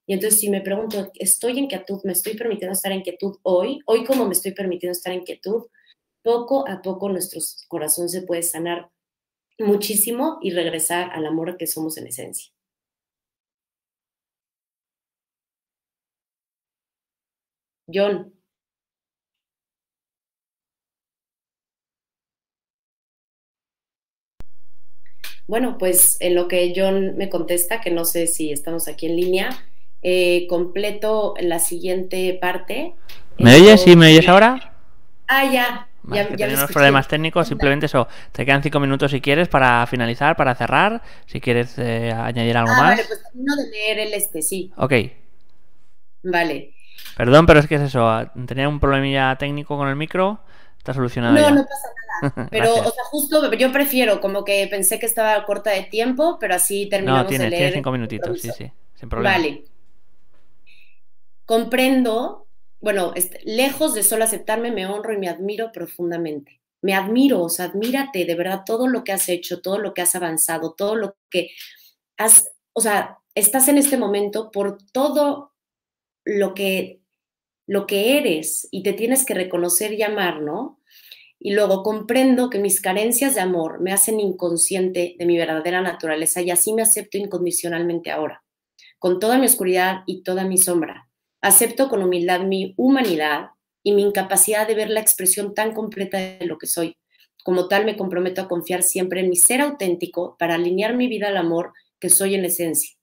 Y entonces si me pregunto, ¿estoy en quietud? ¿Me estoy permitiendo estar en quietud hoy? ¿Hoy cómo me estoy permitiendo estar en quietud? Poco a poco nuestro corazón se puede sanar muchísimo y regresar al amor que somos en esencia. John. Bueno, pues en lo que John me contesta, que no sé si estamos aquí en línea, completo la siguiente parte. ¿Me oyes? ¿Sí? ¿Me oyes ahora? Ah, ya. Vale, que tenía unos problemas técnicos, simplemente eso. Te quedan 5 minutos si quieres para finalizar, para cerrar. Si quieres añadir algo más. Vale, pues termino de leer el sí. Ok. Vale. Perdón, pero es que es eso. Tenía un problemilla técnico con el micro. Está solucionado ya. No pasa nada. Pero, o sea, justo yo prefiero, como que pensé que estaba corta de tiempo, pero así terminamos de leer. Tiene 5 minutitos, sí, sin problema. Vale. Comprendo, bueno, lejos de solo aceptarme, me honro y me admiro profundamente. Me admiro, o sea, admírate de verdad todo lo que has hecho, todo lo que has avanzado, todo lo que has, o sea, estás en este momento por todo lo que eres y te tienes que reconocer y amar, ¿no? Y luego comprendo que mis carencias de amor me hacen inconsciente de mi verdadera naturaleza y así me acepto incondicionalmente ahora, con toda mi oscuridad y toda mi sombra. Acepto con humildad mi humanidad y mi incapacidad de ver la expresión tan completa de lo que soy. Como tal, me comprometo a confiar siempre en mi ser auténtico para alinear mi vida al amor que soy en esencia.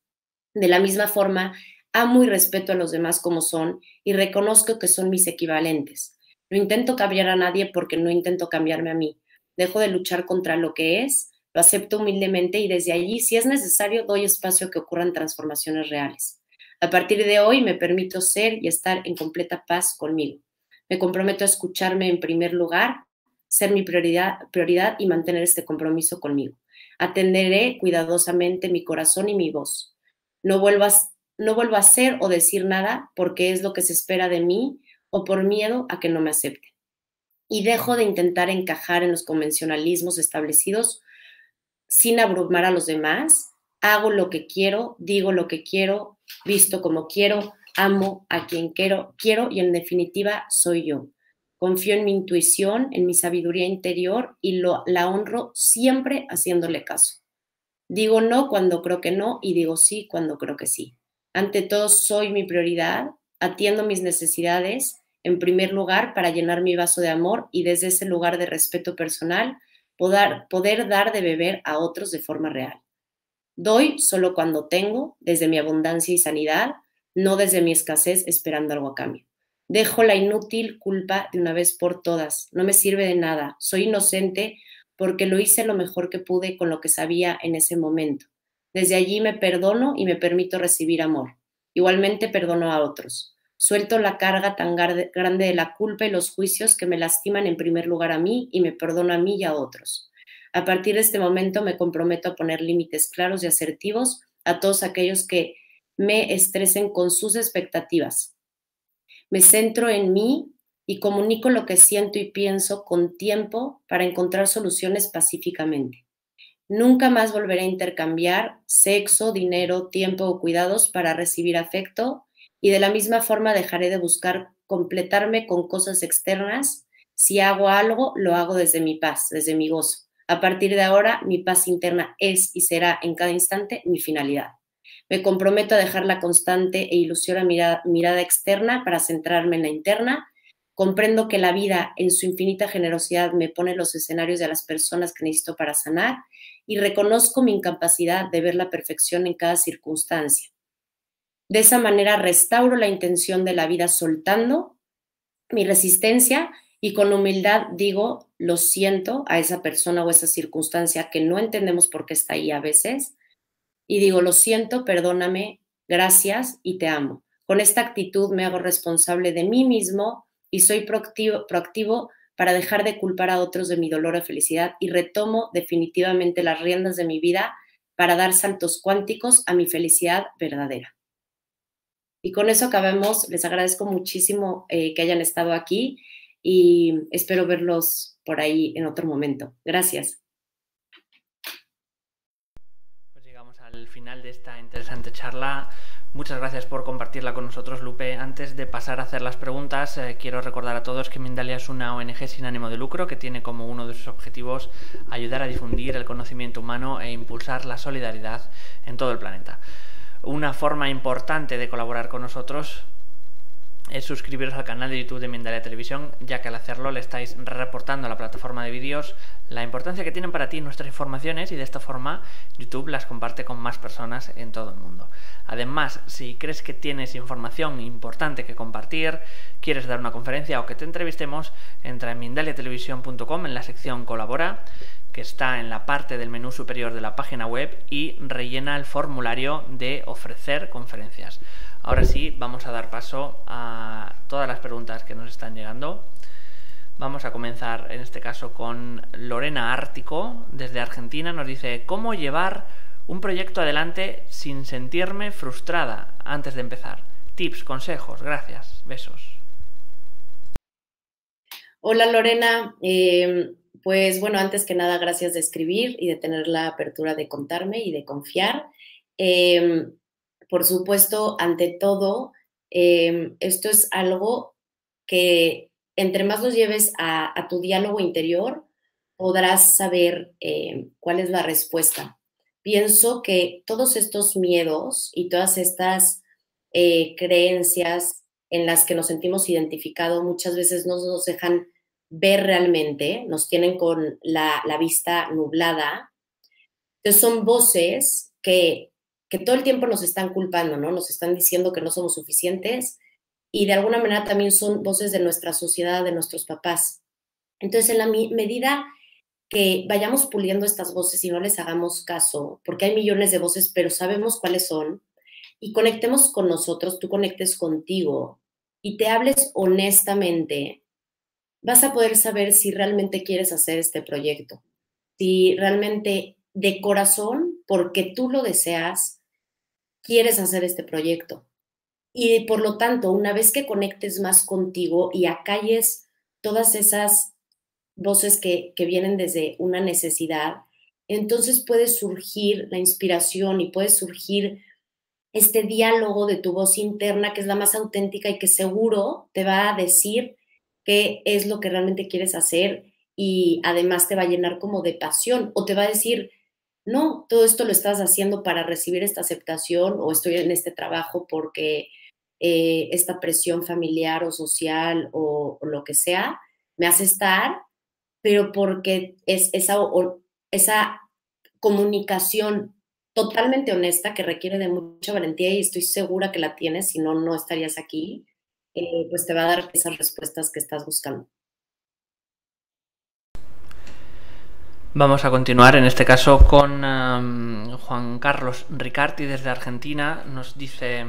De la misma forma, amo y respeto a los demás como son y reconozco que son mis equivalentes. No intento cambiar a nadie porque no intento cambiarme a mí. Dejo de luchar contra lo que es, lo acepto humildemente y desde allí, si es necesario, doy espacio a que ocurran transformaciones reales. A partir de hoy me permito ser y estar en completa paz conmigo. Me comprometo a escucharme en primer lugar, ser mi prioridad y mantener este compromiso conmigo. Atenderé cuidadosamente mi corazón y mi voz. No vuelvo a hacer o decir nada porque es lo que se espera de mí o por miedo a que no me acepte. Y dejo de intentar encajar en los convencionalismos establecidos sin abrumar a los demás. Hago lo que quiero, digo lo que quiero, visto como quiero, amo a quien quiero y en definitiva soy yo. Confío en mi intuición, en mi sabiduría interior y la honro siempre haciéndole caso. Digo no cuando creo que no y digo sí cuando creo que sí. Ante todo, soy mi prioridad, atiendo mis necesidades en primer lugar para llenar mi vaso de amor y desde ese lugar de respeto personal poder dar de beber a otros de forma real. Doy solo cuando tengo, desde mi abundancia y sanidad, no desde mi escasez esperando algo a cambio. Dejo la inútil culpa de una vez por todas. No me sirve de nada. Soy inocente porque lo hice lo mejor que pude con lo que sabía en ese momento. Desde allí me perdono y me permito recibir amor. Igualmente perdono a otros. Suelto la carga tan grande de la culpa y los juicios que me lastiman en primer lugar a mí y me perdono a mí y a otros. A partir de este momento me comprometo a poner límites claros y asertivos a todos aquellos que me estresen con sus expectativas. Me centro en mí y comunico lo que siento y pienso con tiempo para encontrar soluciones pacíficamente. Nunca más volveré a intercambiar sexo, dinero, tiempo o cuidados para recibir afecto y de la misma forma dejaré de buscar completarme con cosas externas. Si hago algo, lo hago desde mi paz, desde mi gozo. A partir de ahora, mi paz interna es y será en cada instante mi finalidad. Me comprometo a dejar la constante e ilusoria mirada externa para centrarme en la interna. Comprendo que la vida, en su infinita generosidad, me pone los escenarios de las personas que necesito para sanar y reconozco mi incapacidad de ver la perfección en cada circunstancia. De esa manera restauro la intención de la vida soltando mi resistencia y con humildad digo, lo siento a esa persona o esa circunstancia que no entendemos por qué está ahí a veces. Y digo, lo siento, perdóname, gracias y te amo. Con esta actitud me hago responsable de mí mismo y soy proactivo para dejar de culpar a otros de mi dolor o felicidad y retomo definitivamente las riendas de mi vida para dar saltos cuánticos a mi felicidad verdadera. Y con eso acabamos. Les agradezco muchísimo que hayan estado aquí y espero verlos por ahí en otro momento. Gracias. Pues llegamos al final de esta interesante charla. Muchas gracias por compartirla con nosotros, Lupe. Antes de pasar a hacer las preguntas, quiero recordar a todos que Mindalia es una ONG sin ánimo de lucro que tiene como uno de sus objetivos ayudar a difundir el conocimiento humano e impulsar la solidaridad en todo el planeta. Una forma importante de colaborar con nosotros es suscribiros al canal de YouTube de Mindalia Televisión, ya que al hacerlo le estáis reportando a la plataforma de vídeos la importancia que tienen para ti nuestras informaciones y de esta forma YouTube las comparte con más personas en todo el mundo. Además, si crees que tienes información importante que compartir, quieres dar una conferencia o que te entrevistemos, entra en mindaliatelevisión.com en la sección Colabora, que está en la parte del menú superior de la página web, y rellena el formulario de ofrecer conferencias. Ahora sí, vamos a dar paso a todas las preguntas que nos están llegando. Vamos a comenzar en este caso con Lorena Ártico, desde Argentina. Nos dice, ¿cómo llevar un proyecto adelante sin sentirme frustrada antes de empezar? Tips, consejos, gracias, besos. Hola Lorena, pues bueno, antes que nada, gracias de escribir y de tener la apertura de contarme y de confiar. Por supuesto, ante todo, esto es algo que entre más los lleves a tu diálogo interior, podrás saber cuál es la respuesta. Pienso que todos estos miedos y todas estas creencias en las que nos sentimos identificados muchas veces no nos dejan ver realmente, nos tienen con la vista nublada. Entonces son voces que todo el tiempo nos están culpando, ¿no? Nos están diciendo que no somos suficientes y de alguna manera también son voces de nuestra sociedad, de nuestros papás. Entonces, en la medida que vayamos puliendo estas voces y no les hagamos caso, porque hay millones de voces, pero sabemos cuáles son, y conectemos con nosotros, tú conectes contigo y te hables honestamente, vas a poder saber si realmente quieres hacer este proyecto, si realmente de corazón, porque tú lo deseas, quieres hacer este proyecto. Y por lo tanto, una vez que conectes más contigo y acalles todas esas voces que vienen desde una necesidad, entonces puede surgir la inspiración y puede surgir este diálogo de tu voz interna, que es la más auténtica y que seguro te va a decir qué es lo que realmente quieres hacer y además te va a llenar como de pasión o te va a decir, no, todo esto lo estás haciendo para recibir esta aceptación o estoy en este trabajo porque esta presión familiar o social o lo que sea me hace estar, pero porque es esa comunicación totalmente honesta que requiere de mucha valentía y estoy segura que la tienes, si no, no estarías aquí, pues te va a dar esas respuestas que estás buscando. Vamos a continuar en este caso con Juan Carlos Ricarti desde Argentina. Nos dice: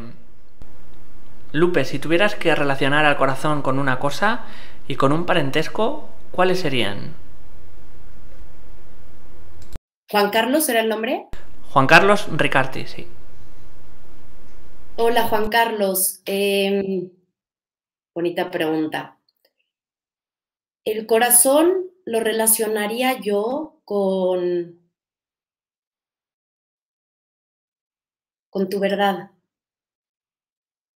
Lupe, si tuvieras que relacionar al corazón con una cosa y con un parentesco, ¿cuáles serían? ¿Juan Carlos era el nombre? Juan Carlos Ricarti, sí. Hola, Juan Carlos. Bonita pregunta. El corazón lo relacionaría yo con tu verdad.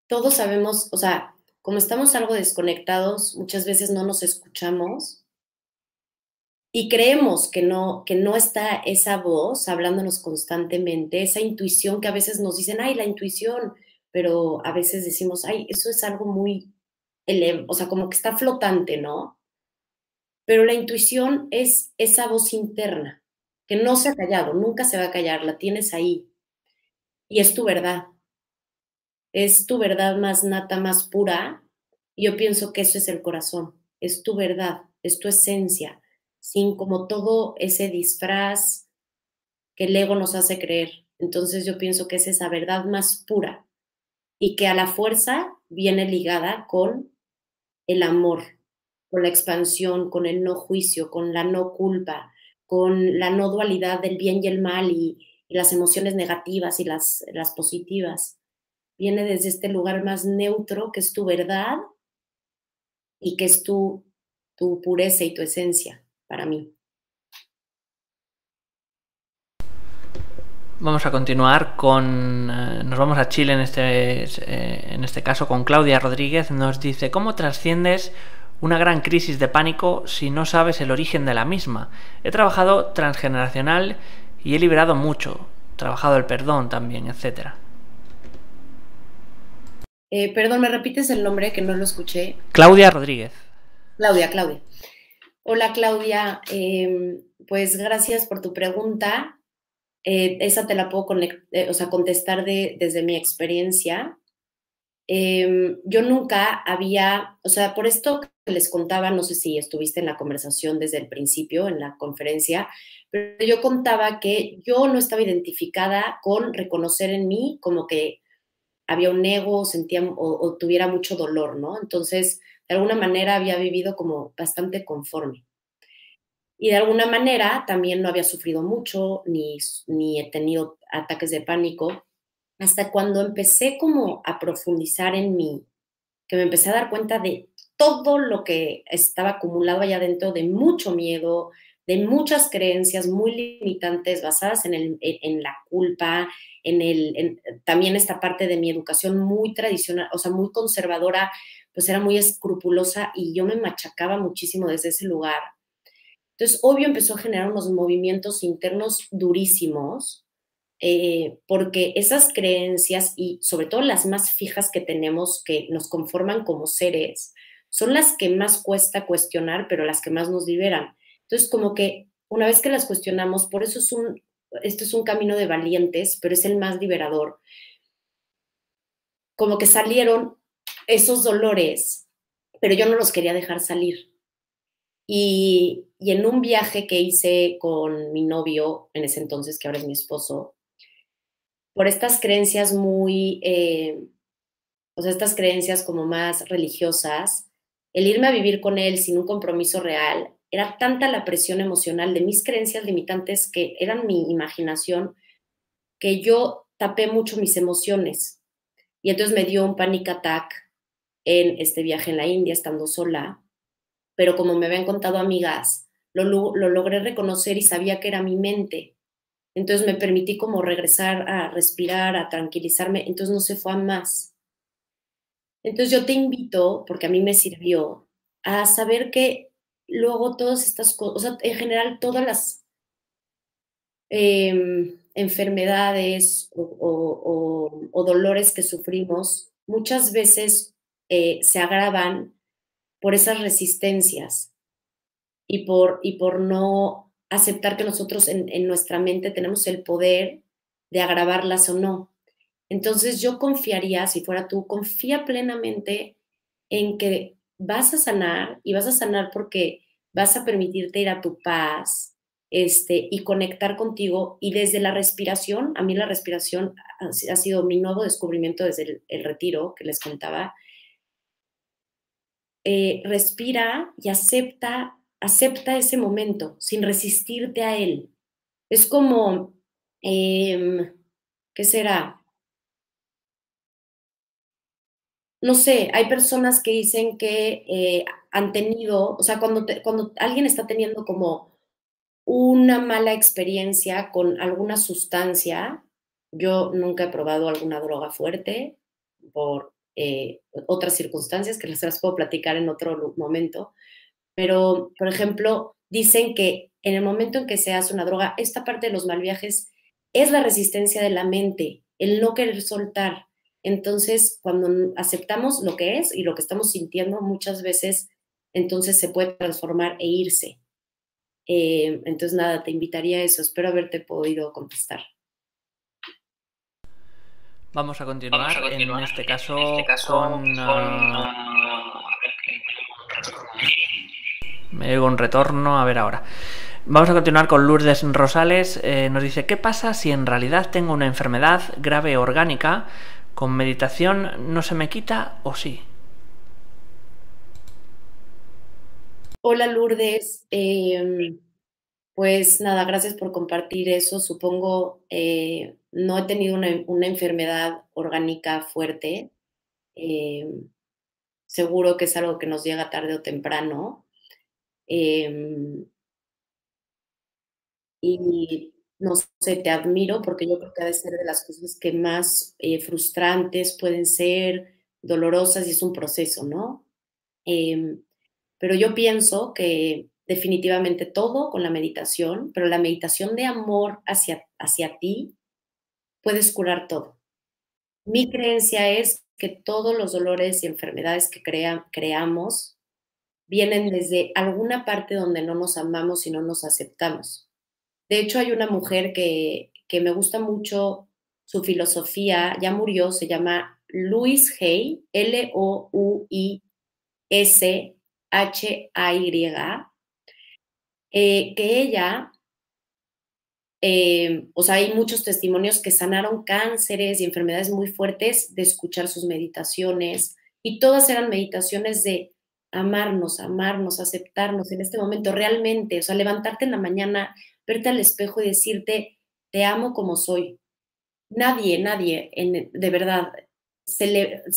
Todos sabemos, o sea, como estamos algo desconectados, muchas veces no nos escuchamos y creemos que no está esa voz hablándonos constantemente, esa intuición que a veces nos dicen, ay, la intuición, pero a veces decimos, ay, eso es algo muy, o sea, como que está flotante, ¿no? Pero la intuición es esa voz interna, que no se ha callado, nunca se va a callar, la tienes ahí y es tu verdad más nata, más pura. Y yo pienso que eso es el corazón, es tu verdad, es tu esencia, sin como todo ese disfraz que el ego nos hace creer. Entonces yo pienso que es esa verdad más pura y que a la fuerza viene ligada con el amor, con la expansión, con el no juicio, con la no culpa, con la no dualidad del bien y el mal y las emociones negativas y las positivas. Viene desde este lugar más neutro que es tu verdad y que es tu pureza y tu esencia para mí. Vamos a continuar con... nos vamos a Chile en este caso con Claudia Rodríguez. Nos dice: ¿cómo trasciendes una gran crisis de pánico si no sabes el origen de la misma? He trabajado transgeneracional y he liberado mucho. He trabajado el perdón también, etc. Perdón, ¿me repites el nombre que no lo escuché? Claudia Rodríguez. Claudia. Hola, Claudia. Pues gracias por tu pregunta. Esa te la puedo contestar desde mi experiencia. Yo nunca había, o sea, por esto que les contaba, no sé si estuviste en la conversación desde el principio, en la conferencia, pero yo contaba que yo no estaba identificada con reconocer en mí como que había un ego, sentía o tuviera mucho dolor, ¿no? Entonces, de alguna manera había vivido como bastante conforme. Y de alguna manera también no había sufrido mucho, ni he tenido ataques de pánico, hasta cuando empecé como a profundizar en mí, que me empecé a dar cuenta de todo lo que estaba acumulado allá dentro, de mucho miedo, de muchas creencias muy limitantes basadas en la culpa, también esta parte de mi educación muy tradicional, o sea, muy conservadora, pues era muy escrupulosa y yo me machacaba muchísimo desde ese lugar. Entonces, obvio, empezó a generar unos movimientos internos durísimos, porque esas creencias y sobre todo las más fijas que tenemos, que nos conforman como seres, son las que más cuesta cuestionar, pero las que más nos liberan. Entonces, como que una vez que las cuestionamos, por eso esto es un camino de valientes, pero es el más liberador. Como que salieron esos dolores, pero yo no los quería dejar salir. Y en un viaje que hice con mi novio, en ese entonces, que ahora es mi esposo, por estas creencias muy, o sea, estas creencias como más religiosas, el irme a vivir con él sin un compromiso real, era tanta la presión emocional de mis creencias limitantes que eran mi imaginación, que yo tapé mucho mis emociones. Y entonces me dio un panic attack en este viaje en la India, estando sola, pero como me habían contado amigas, lo logré reconocer y sabía que era mi mente. Entonces me permití como regresar a respirar, a tranquilizarme, entonces no se fue a más. Entonces yo te invito, porque a mí me sirvió, a saber que luego todas estas cosas, o sea, en general todas las enfermedades o dolores que sufrimos, muchas veces se agravan por esas resistencias y por no aceptar que nosotros en nuestra mente tenemos el poder de agravarlas o no. Entonces yo confiaría, si fuera tú, confía plenamente en que vas a sanar y vas a sanar porque vas a permitirte ir a tu paz, y conectar contigo. Y desde la respiración, a mí la respiración ha sido mi nuevo descubrimiento desde el retiro que les contaba. Respira y acepta ese momento sin resistirte a él. Es como, ¿qué será? No sé, hay personas que dicen que han tenido, o sea, cuando alguien está teniendo como una mala experiencia con alguna sustancia, yo nunca he probado alguna droga fuerte por otras circunstancias que las puedo platicar en otro momento, pero, por ejemplo, dicen que en el momento en que se hace una droga, esta parte de los mal viajes es la resistencia de la mente, el no querer soltar. Entonces, cuando aceptamos lo que es y lo que estamos sintiendo, muchas veces entonces se puede transformar e irse. Entonces, nada, te invitaría a eso. Espero haberte podido contestar. Vamos a continuar, en este caso con... me oigo un retorno, a ver ahora. Vamos a continuar con Lourdes Rosales. Nos dice, ¿qué pasa si en realidad tengo una enfermedad grave orgánica? ¿Con meditación no se me quita o sí? Hola Lourdes, pues nada, gracias por compartir eso. Supongo, no he tenido una enfermedad orgánica fuerte. eh, Seguro que es algo que nos llega tarde o temprano. eh, y no sé, te admiro porque yo creo que ha de ser de las cosas que más frustrantes pueden ser, dolorosas, y es un proceso, ¿no? Em, pero yo pienso que definitivamente todo con la meditación, pero la meditación de amor hacia ti, puedes curar todo. Mi creencia es que todos los dolores y enfermedades que creamos vienen desde alguna parte donde no nos amamos y no nos aceptamos. De hecho, hay una mujer que me gusta mucho su filosofía, ya murió, se llama Louise Hay, Louishey, que ella, o sea, hay muchos testimonios que sanaron cánceres y enfermedades muy fuertes de escuchar sus meditaciones, y todas eran meditaciones de amarnos, amarnos, aceptarnos en este momento realmente, o sea, levantarte en la mañana, verte al espejo y decirte, te amo como soy. Nadie, de verdad,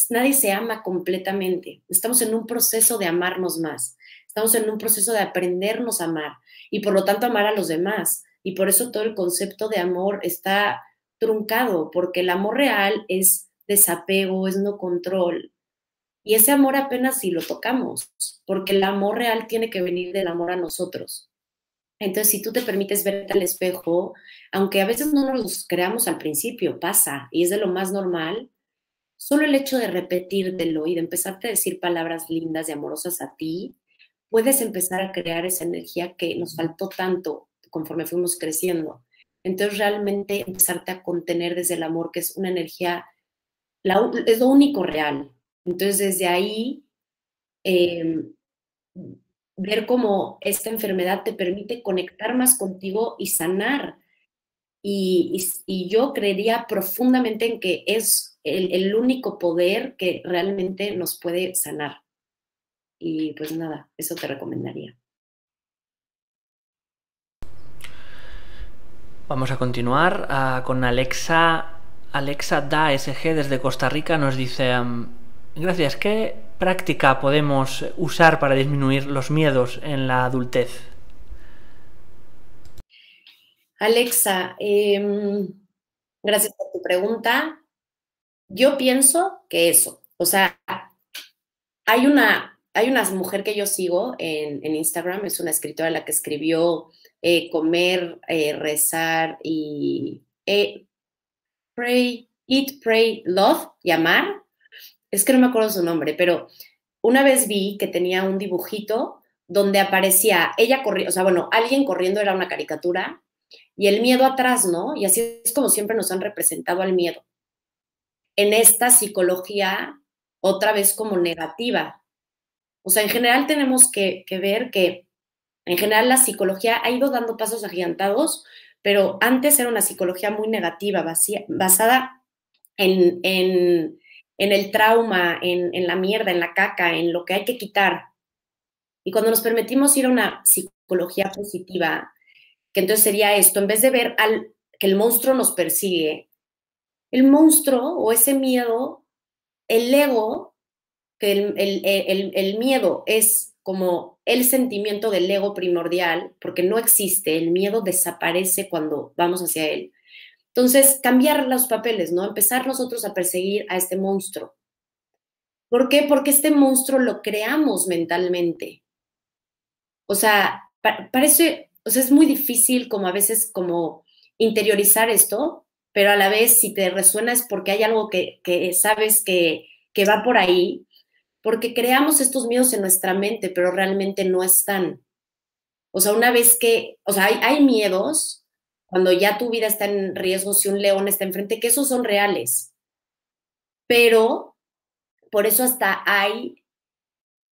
nadie se ama completamente. Estamos en un proceso de amarnos más. Estamos en un proceso de aprendernos a amar y por lo tanto amar a los demás. Y por eso todo el concepto de amor está truncado, porque el amor real es desapego, es no control. Y ese amor apenas si lo tocamos, porque el amor real tiene que venir del amor a nosotros. Entonces, si tú te permites verte al espejo, aunque a veces no nos los creamos al principio, pasa y es de lo más normal, solo el hecho de repetírtelo y de empezarte a decir palabras lindas y amorosas a ti, puedes empezar a crear esa energía que nos faltó tanto conforme fuimos creciendo. Entonces, realmente empezarte a contener desde el amor, que es una energía, es lo único real. Entonces, desde ahí, em, ver cómo esta enfermedad te permite conectar más contigo y sanar. Y yo creería profundamente en que es el único poder que realmente nos puede sanar. Y pues nada, eso te recomendaría. Vamos a continuar con Alexa. Alexa Da SG desde Costa Rica nos dice: gracias, ¿qué práctica podemos usar para disminuir los miedos en la adultez? Alexa, gracias por tu pregunta. Yo pienso que eso, o sea, hay una mujer que yo sigo en Instagram, es una escritora la que escribió Comer, Rezar y Eat, Pray, Love y Amar. Es que no me acuerdo su nombre, pero una vez vi que tenía un dibujito donde aparecía ella corriendo, o sea, bueno, alguien corriendo, era una caricatura, y el miedo atrás, ¿no? Y así es como siempre nos han representado al miedo. En esta psicología, otra vez como negativa. O sea, en general tenemos que ver que en general la psicología ha ido dando pasos agigantados, pero antes era una psicología muy negativa, basada en el trauma, en la mierda, en la caca, en lo que hay que quitar. Y cuando nos permitimos ir a una psicología positiva, que entonces sería esto, en vez de ver que el monstruo nos persigue, el monstruo o ese miedo, el ego, que el miedo es como el sentimiento del ego primordial, porque no existe, el miedo desaparece cuando vamos hacia él. Entonces, cambiar los papeles, ¿no? Empezar nosotros a perseguir a este monstruo. ¿Por qué? Porque este monstruo lo creamos mentalmente. O sea, parece, o sea, es muy difícil como a veces como interiorizar esto, pero a la vez si te resuena es porque hay algo que sabes que va por ahí, porque creamos estos miedos en nuestra mente, pero realmente no están. O sea, una vez que, o sea, hay miedos cuando ya tu vida está en riesgo, si un león está enfrente, que esos son reales, pero por eso hasta hay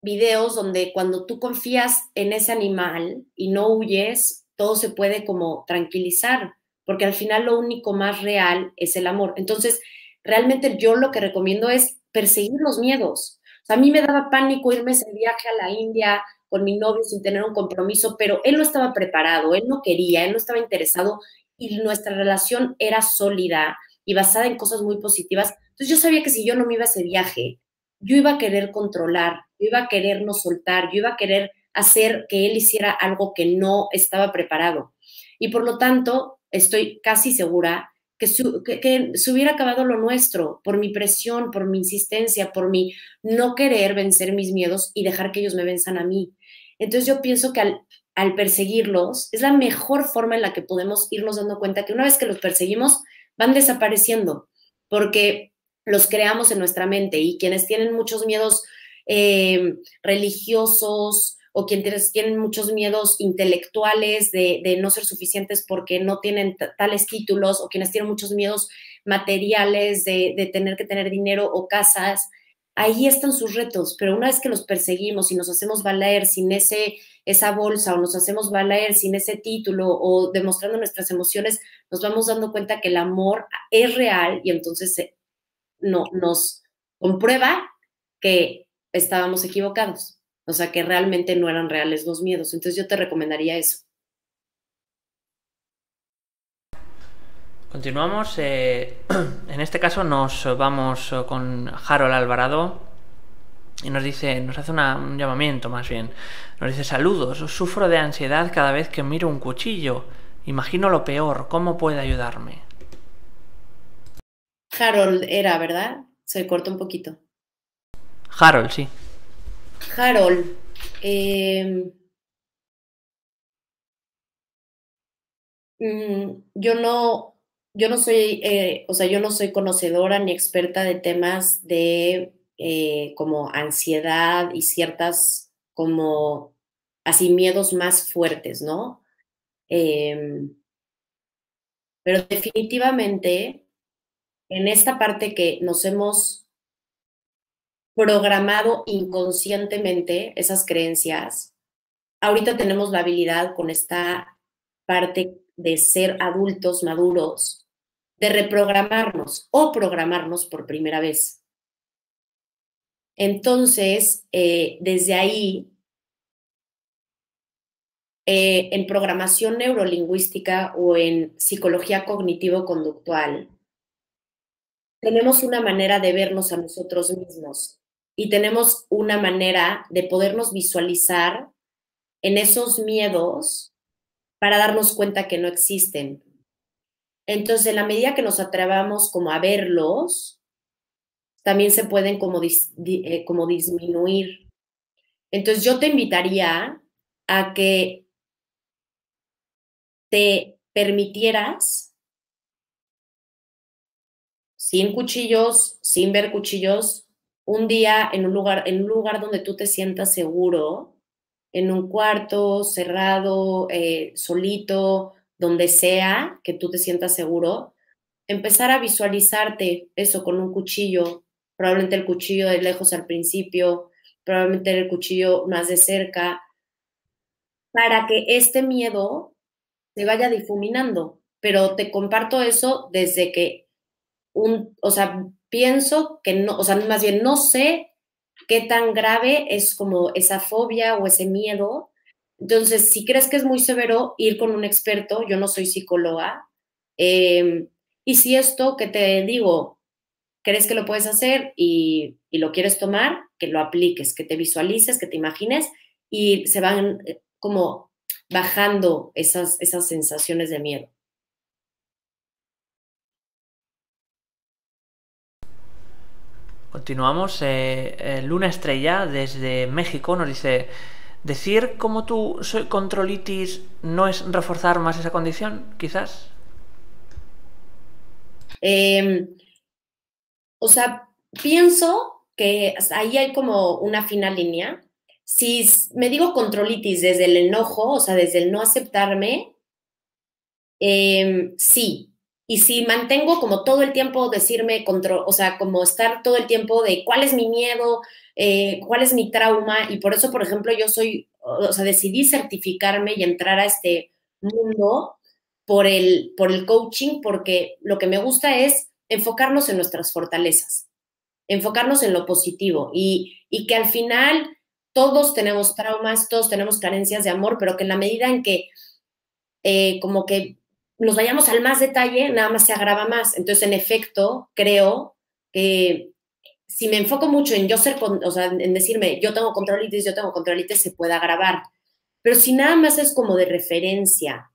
videos donde cuando tú confías en ese animal y no huyes, todo se puede como tranquilizar, porque al final lo único más real es el amor. Entonces, realmente yo lo que recomiendo es perseguir los miedos. O sea, a mí me daba pánico irme ese viaje a la India con mi novio sin tener un compromiso, pero él no estaba preparado, él no quería, él no estaba interesado y nuestra relación era sólida y basada en cosas muy positivas. Entonces yo sabía que si yo no me iba a ese viaje, yo iba a querer controlar, yo iba a querer no soltar, yo iba a querer hacer que él hiciera algo que no estaba preparado. Y por lo tanto, estoy casi segura que se hubiera acabado lo nuestro por mi presión, por mi insistencia, por mi no querer vencer mis miedos y dejar que ellos me venzan a mí. Entonces yo pienso que al perseguirlos es la mejor forma en la que podemos irnos dando cuenta que una vez que los perseguimos, van desapareciendo, porque los creamos en nuestra mente y quienes tienen muchos miedos religiosos o quienes tienen muchos miedos intelectuales de no ser suficientes porque no tienen tales títulos o quienes tienen muchos miedos materiales de tener que tener dinero o casas, ahí están sus retos, pero una vez que los perseguimos y nos hacemos valer sin esa bolsa o nos hacemos valer sin ese título o demostrando nuestras emociones, nos vamos dando cuenta que el amor es real y entonces no, nos comprueba que estábamos equivocados, o sea, que realmente no eran reales los miedos. Entonces yo te recomendaría eso. Continuamos. En este caso nos vamos con Harold Alvarado y nos dice, nos hace un llamamiento más bien. Nos dice: saludos, sufro de ansiedad cada vez que miro un cuchillo. Imagino lo peor, ¿cómo puede ayudarme? Harold era, ¿verdad? Se cortó un poquito. Harold, sí. Harold, eh, yo no soy, o sea, yo no soy conocedora ni experta de temas de como ansiedad y ciertas como así miedos más fuertes, ¿no? Eh, pero definitivamente en esta parte que nos hemos programado inconscientemente esas creencias, ahorita tenemos la habilidad con esta parte de ser adultos maduros, de reprogramarnos o programarnos por primera vez. Entonces, desde ahí, en programación neurolingüística o en psicología cognitivo-conductual, tenemos una manera de vernos a nosotros mismos y tenemos una manera de podernos visualizar en esos miedos para darnos cuenta que no existen. Entonces, en la medida que nos atrevamos como a verlos, también se pueden como disminuir. Entonces, yo te invitaría a que te permitieras, sin cuchillos, sin ver cuchillos, un día en un lugar donde tú te sientas seguro, en un cuarto cerrado, solito, donde sea que tú te sientas seguro, empezar a visualizarte eso con un cuchillo, probablemente el cuchillo de lejos al principio, probablemente el cuchillo más de cerca, para que este miedo se vaya difuminando. Pero te comparto eso desde que o sea, pienso que no, o sea, más bien no sé qué tan grave es como esa fobia o ese miedo. Entonces, si crees que es muy severo, ir con un experto, yo no soy psicóloga, y si esto que te digo, crees que lo puedes hacer y lo quieres tomar, que lo apliques, que te visualices, que te imagines, y se van como bajando esas sensaciones de miedo. Continuamos. Luna Estrella desde México nos dice: ¿decir como tú soy controlitis no es reforzar más esa condición, quizás? O sea, pienso que ahí hay como una fina línea. Si me digo controlitis desde el enojo, o sea, desde el no aceptarme, sí. Y si mantengo como todo el tiempo decirme control, o sea, como estar todo el tiempo de cuál es mi miedo, cuál es mi trauma, y por eso, por ejemplo, yo soy, o sea, decidí certificarme y entrar a este mundo por el coaching, porque lo que me gusta es enfocarnos en nuestras fortalezas, enfocarnos en lo positivo y que al final todos tenemos traumas, todos tenemos carencias de amor, pero que en la medida en que como que nos vayamos al más detalle, nada más se agrava más. Entonces, en efecto, creo que si me enfoco mucho en yo ser, o sea, en decirme yo tengo controlitis, se puede agravar. Pero si nada más es como de referencia,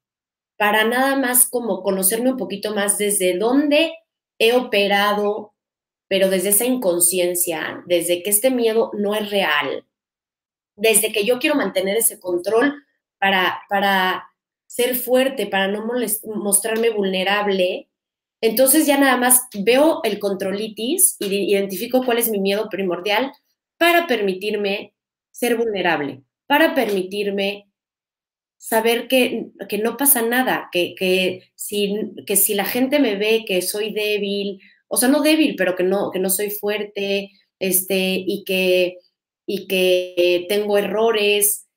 para nada más como conocerme un poquito más desde dónde he operado, pero desde esa inconsciencia, desde que este miedo no es real, desde que yo quiero mantener ese control para ser fuerte, para no mostrarme vulnerable. Entonces ya nada más veo el controlitis y identifico cuál es mi miedo primordial para permitirme ser vulnerable, para permitirme saber que no pasa nada, que si la gente me ve que soy débil, o sea, no débil, pero que no soy fuerte, y que tengo errores,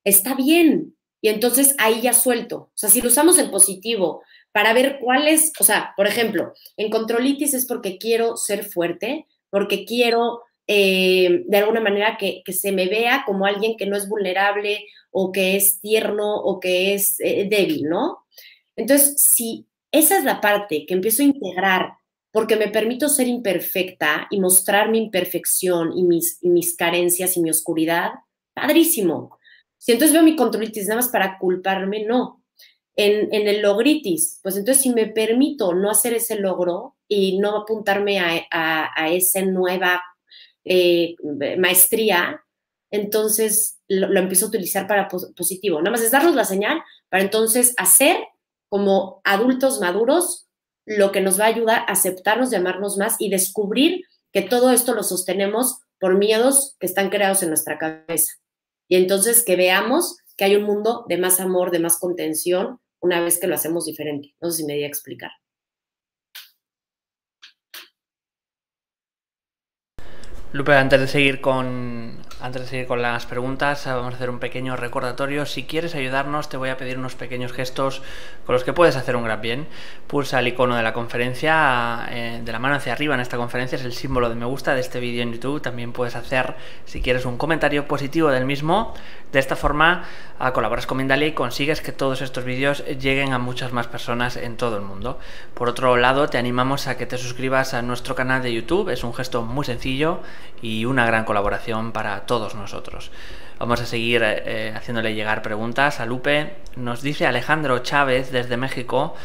está bien. Y entonces ahí ya suelto. O sea, si lo usamos en positivo para ver cuáles, o sea, por ejemplo, en controlitis es porque quiero ser fuerte, porque quiero de alguna manera que se me vea como alguien que no es vulnerable o que es tierno o que es débil, ¿no? Entonces, si esa es la parte que empiezo a integrar porque me permito ser imperfecta y mostrar mi imperfección y mis carencias y mi oscuridad, padrísimo. Si entonces veo mi controlitis nada más para culparme, no. En el logritis, pues entonces si me permito no hacer ese logro y no apuntarme a esa nueva maestría, entonces lo empiezo a utilizar para positivo. Nada más es darnos la señal para entonces hacer como adultos maduros lo que nos va a ayudar a aceptarnos, llamarnos más y descubrir que todo esto lo sostenemos por miedos que están creados en nuestra cabeza. Y entonces que veamos que hay un mundo de más amor, de más contención, una vez que lo hacemos diferente. No sé si me di a explicar. Lupe, antes de seguir con las preguntas, vamos a hacer un pequeño recordatorio. Si quieres ayudarnos, te voy a pedir unos pequeños gestos con los que puedes hacer un gran bien. Pulsa el icono de la conferencia, de la mano hacia arriba en esta conferencia, es el símbolo de me gusta de este vídeo en YouTube. También puedes hacer, si quieres, un comentario positivo del mismo. De esta forma, colaboras con Mindalia y consigues que todos estos vídeos lleguen a muchas más personas en todo el mundo. Por otro lado, te animamos a que te suscribas a nuestro canal de YouTube. Es un gesto muy sencillo y una gran colaboración para todos nosotros. Vamos a seguir haciéndole llegar preguntas a Lupe. Nos dice Alejandro Chávez desde México.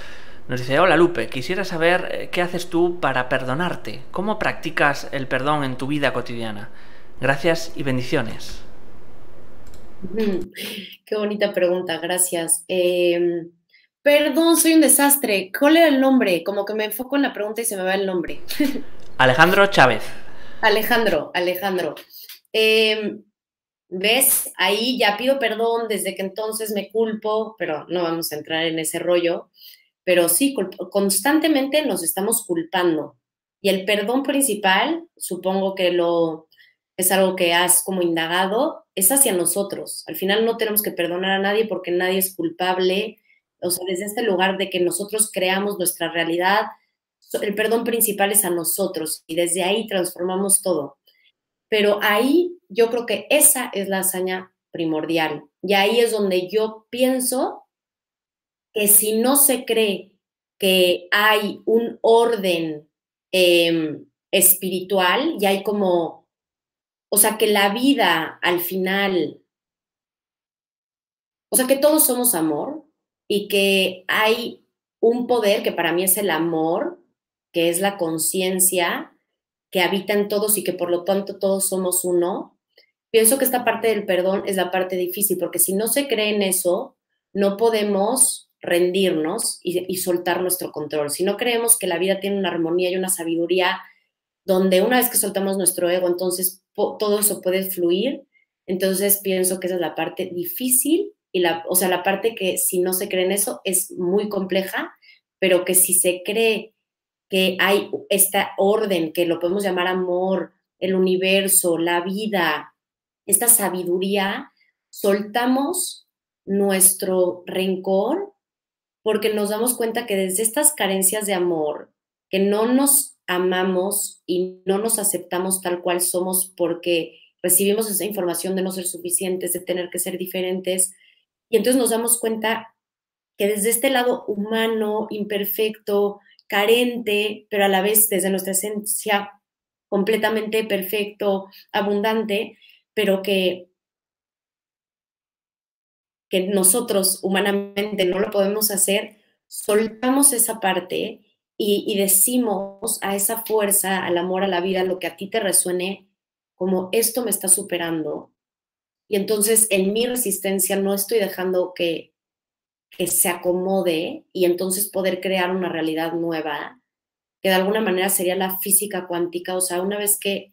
Nos dice: hola Lupe, quisiera saber qué haces tú para perdonarte. ¿Cómo practicas el perdón en tu vida cotidiana? Gracias y bendiciones. Qué bonita pregunta, gracias. Perdón, soy un desastre. ¿Cuál era el nombre? Como que me enfoco en la pregunta y se me va el nombre. Alejandro Chávez. Alejandro. ¿Ves? Ahí ya pido perdón, desde que entonces me culpo, pero no vamos a entrar en ese rollo. Pero sí, constantemente nos estamos culpando. Y el perdón principal, supongo que es algo que has como indagado, es hacia nosotros. Al final no tenemos que perdonar a nadie porque nadie es culpable. O sea, desde este lugar de que nosotros creamos nuestra realidad, el perdón principal es a nosotros y desde ahí transformamos todo. Pero ahí yo creo que esa es la hazaña primordial. Y ahí es donde yo pienso que si no se cree que hay un orden espiritual y hay como, o sea, que la vida al final, o sea, que todos somos amor y que hay un poder que para mí es el amor, que es la conciencia que habita en todos y que por lo tanto todos somos uno. Pienso que esta parte del perdón es la parte difícil, porque si no se cree en eso, no podemos rendirnos y soltar nuestro control. Si no creemos que la vida tiene una armonía y una sabiduría, donde una vez que soltamos nuestro ego, entonces todo eso puede fluir. Entonces pienso que esa es la parte difícil y o sea, la parte que si no se cree en eso es muy compleja, pero que si se cree que hay esta orden, que lo podemos llamar amor, el universo, la vida, esta sabiduría, soltamos nuestro rencor porque nos damos cuenta que desde estas carencias de amor, que no nos amamos y no nos aceptamos tal cual somos porque recibimos esa información de no ser suficientes, de tener que ser diferentes, y entonces nos damos cuenta que desde este lado humano, imperfecto, carente, pero a la vez desde nuestra esencia completamente perfecto, abundante, pero que nosotros humanamente no lo podemos hacer, soltamos esa parte y decimos a esa fuerza, al amor, a la vida, lo que a ti te resuene, como esto me está superando. Y entonces en mi resistencia no estoy dejando que se acomode y entonces poder crear una realidad nueva, que de alguna manera sería la física cuántica. O sea, una vez que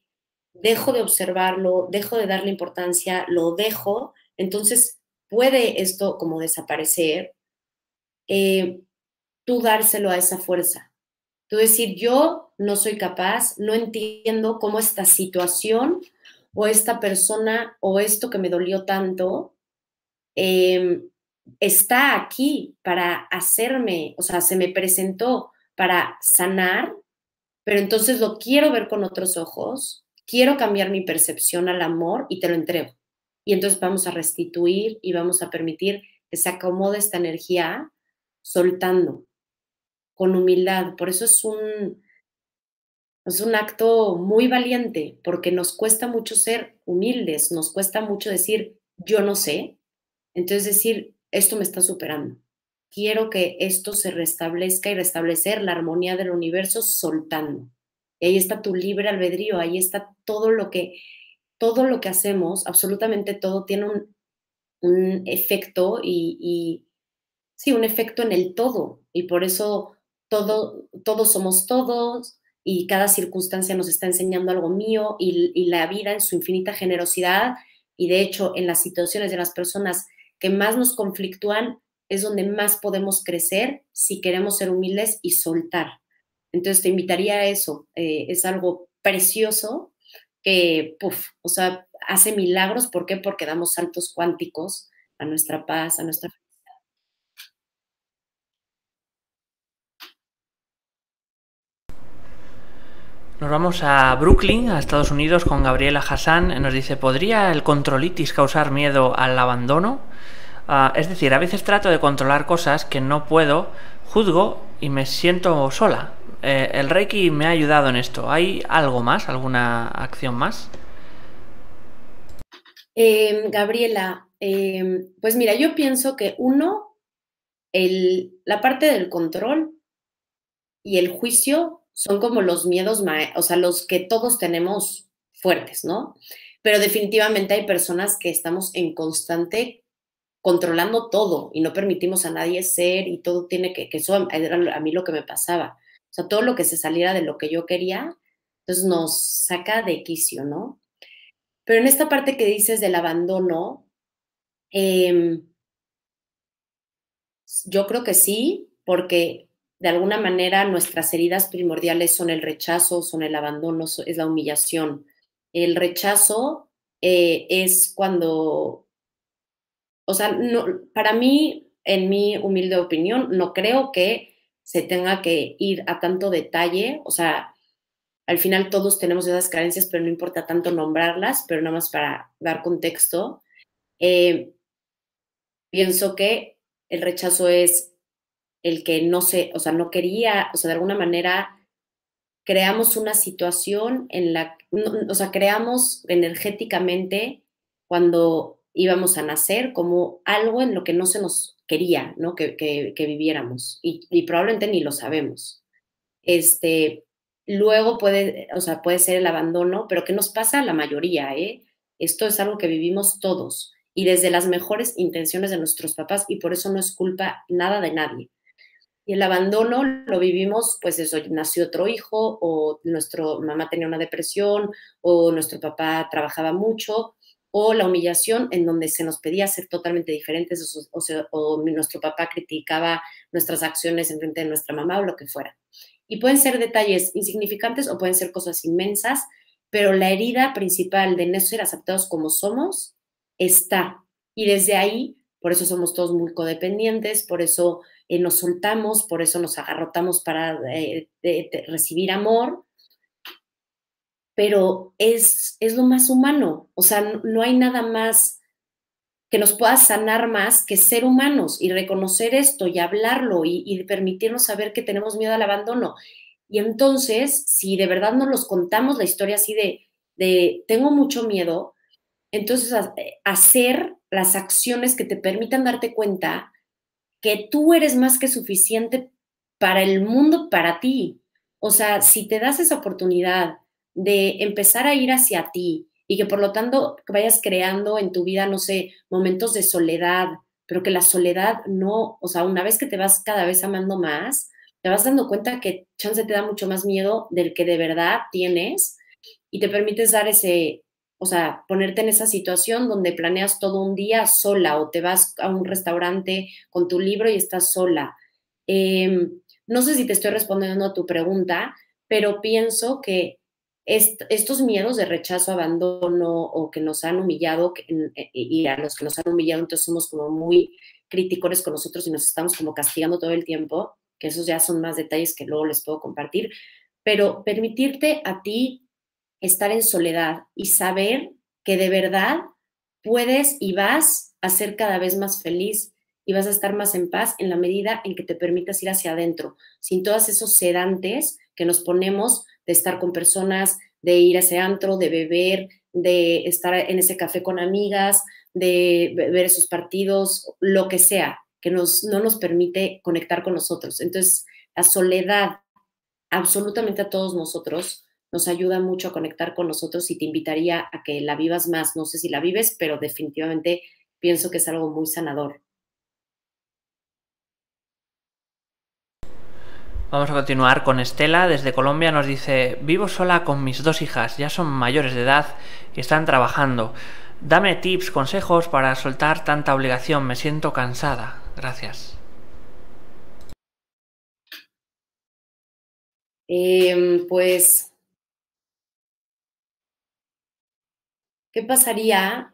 dejo de observarlo, dejo de darle importancia, lo dejo, entonces puede esto como desaparecer, tú dárselo a esa fuerza. Tú decir, yo no soy capaz, no entiendo cómo esta situación o esta persona o esto que me dolió tanto está aquí para hacerme, o sea, se me presentó para sanar, pero entonces lo quiero ver con otros ojos, quiero cambiar mi percepción al amor y te lo entrego. Y entonces vamos a restituir y vamos a permitir que se acomode esta energía soltando, con humildad. Por eso es un acto muy valiente, porque nos cuesta mucho ser humildes, nos cuesta mucho decir, yo no sé. Entonces decir, esto me está superando. Quiero que esto se restablezca y restablecer la armonía del universo soltando. Y ahí está tu libre albedrío, ahí está todo lo que hacemos, absolutamente todo tiene un efecto sí, un efecto en el todo. Y por eso todos somos todos y cada circunstancia nos está enseñando algo mío y la vida en su infinita generosidad. Y de hecho, en las situaciones de las personas que más nos conflictúan es donde más podemos crecer si queremos ser humildes y soltar. Entonces te invitaría a eso. Es algo precioso que, puf, o sea, hace milagros. ¿Por qué? Porque damos saltos cuánticos a nuestra paz, a nuestra... Nos vamos a Brooklyn, a Estados Unidos, con Gabriela Hassan. Nos dice, ¿podría el controlitis causar miedo al abandono? Es decir, a veces trato de controlar cosas que no puedo, juzgo y me siento sola. El Reiki me ha ayudado en esto. ¿Hay algo más? ¿Alguna acción más? Gabriela, pues mira, yo pienso que uno, la parte del control y el juicio son como los miedos, o sea, los que todos tenemos fuertes, ¿no? Pero definitivamente hay personas que estamos en constante controlando todo y no permitimos a nadie ser y todo tiene que eso era a mí lo que me pasaba. O sea, todo lo que se saliera de lo que yo quería, entonces nos saca de quicio, ¿no? Pero en esta parte que dices del abandono, yo creo que sí, porque de alguna manera nuestras heridas primordiales son el rechazo, son el abandono, es la humillación. El rechazo es cuando, o sea, no, para mí, en mi humilde opinión, no creo que se tenga que ir a tanto detalle, o sea, al final todos tenemos esas carencias, pero no importa tanto nombrarlas, pero nada más para dar contexto. Eh, Pienso que el rechazo es el que no sé, o sea, no quería, o sea, de alguna manera creamos una situación en la, o sea, creamos energéticamente cuando íbamos a nacer como algo en lo que no se nos quería, ¿no? Que viviéramos y probablemente ni lo sabemos. Este, luego puede, o sea, puede ser el abandono, pero ¿qué nos pasa a la mayoría, eh? Esto es algo que vivimos todos y desde las mejores intenciones de nuestros papás y por eso no es culpa nada de nadie. Y el abandono lo vivimos, pues eso, nació otro hijo, o nuestra mamá tenía una depresión, o nuestro papá trabajaba mucho, o la humillación en donde se nos pedía ser totalmente diferentes, o nuestro papá criticaba nuestras acciones en frente de nuestra mamá, o lo que fuera. Y pueden ser detalles insignificantes o pueden ser cosas inmensas, pero la herida principal de no ser aceptados como somos está. Y desde ahí, por eso somos todos muy codependientes, por eso nos soltamos, por eso nos agarrotamos para recibir amor, pero es lo más humano, o sea, no hay nada más que nos pueda sanar más que ser humanos y reconocer esto y hablarlo y permitirnos saber que tenemos miedo al abandono. Y entonces, si de verdad nos los contamos la historia así de tengo mucho miedo, entonces hacer las acciones que te permitan darte cuenta que tú eres más que suficiente para el mundo, para ti. O sea, si te das esa oportunidad de empezar a ir hacia ti y que por lo tanto vayas creando en tu vida, no sé, momentos de soledad, pero que la soledad no, o sea, una vez que te vas cada vez amando más, te vas dando cuenta que chance te da mucho más miedo del que de verdad tienes y te permites dar ese, o sea, ponerte en esa situación donde planeas todo un día sola o te vas a un restaurante con tu libro y estás sola. No sé si te estoy respondiendo a tu pregunta, pero pienso que estos miedos de rechazo, abandono o que nos han humillado y a los que nos han humillado, entonces somos como muy críticos con nosotros y nos estamos como castigando todo el tiempo, que esos ya son más detalles que luego les puedo compartir, pero permitirte a ti estar en soledad y saber que de verdad puedes y vas a ser cada vez más feliz y vas a estar más en paz en la medida en que te permitas ir hacia adentro, sin todos esos sedantes que nos ponemos de estar con personas, de ir a ese antro, de beber, de estar en ese café con amigas, de ver esos partidos, lo que sea, que no nos permite conectar con nosotros. Entonces, la soledad absolutamente a todos nosotros nos ayuda mucho a conectar con nosotros y te invitaría a que la vivas más. No sé si la vives, pero definitivamente pienso que es algo muy sanador. Vamos a continuar con Estela. Desde Colombia nos dice, vivo sola con mis 2 hijas, ya son mayores de edad y están trabajando. Dame tips, consejos para soltar tanta obligación, me siento cansada. Gracias. Pues ¿Qué pasaría?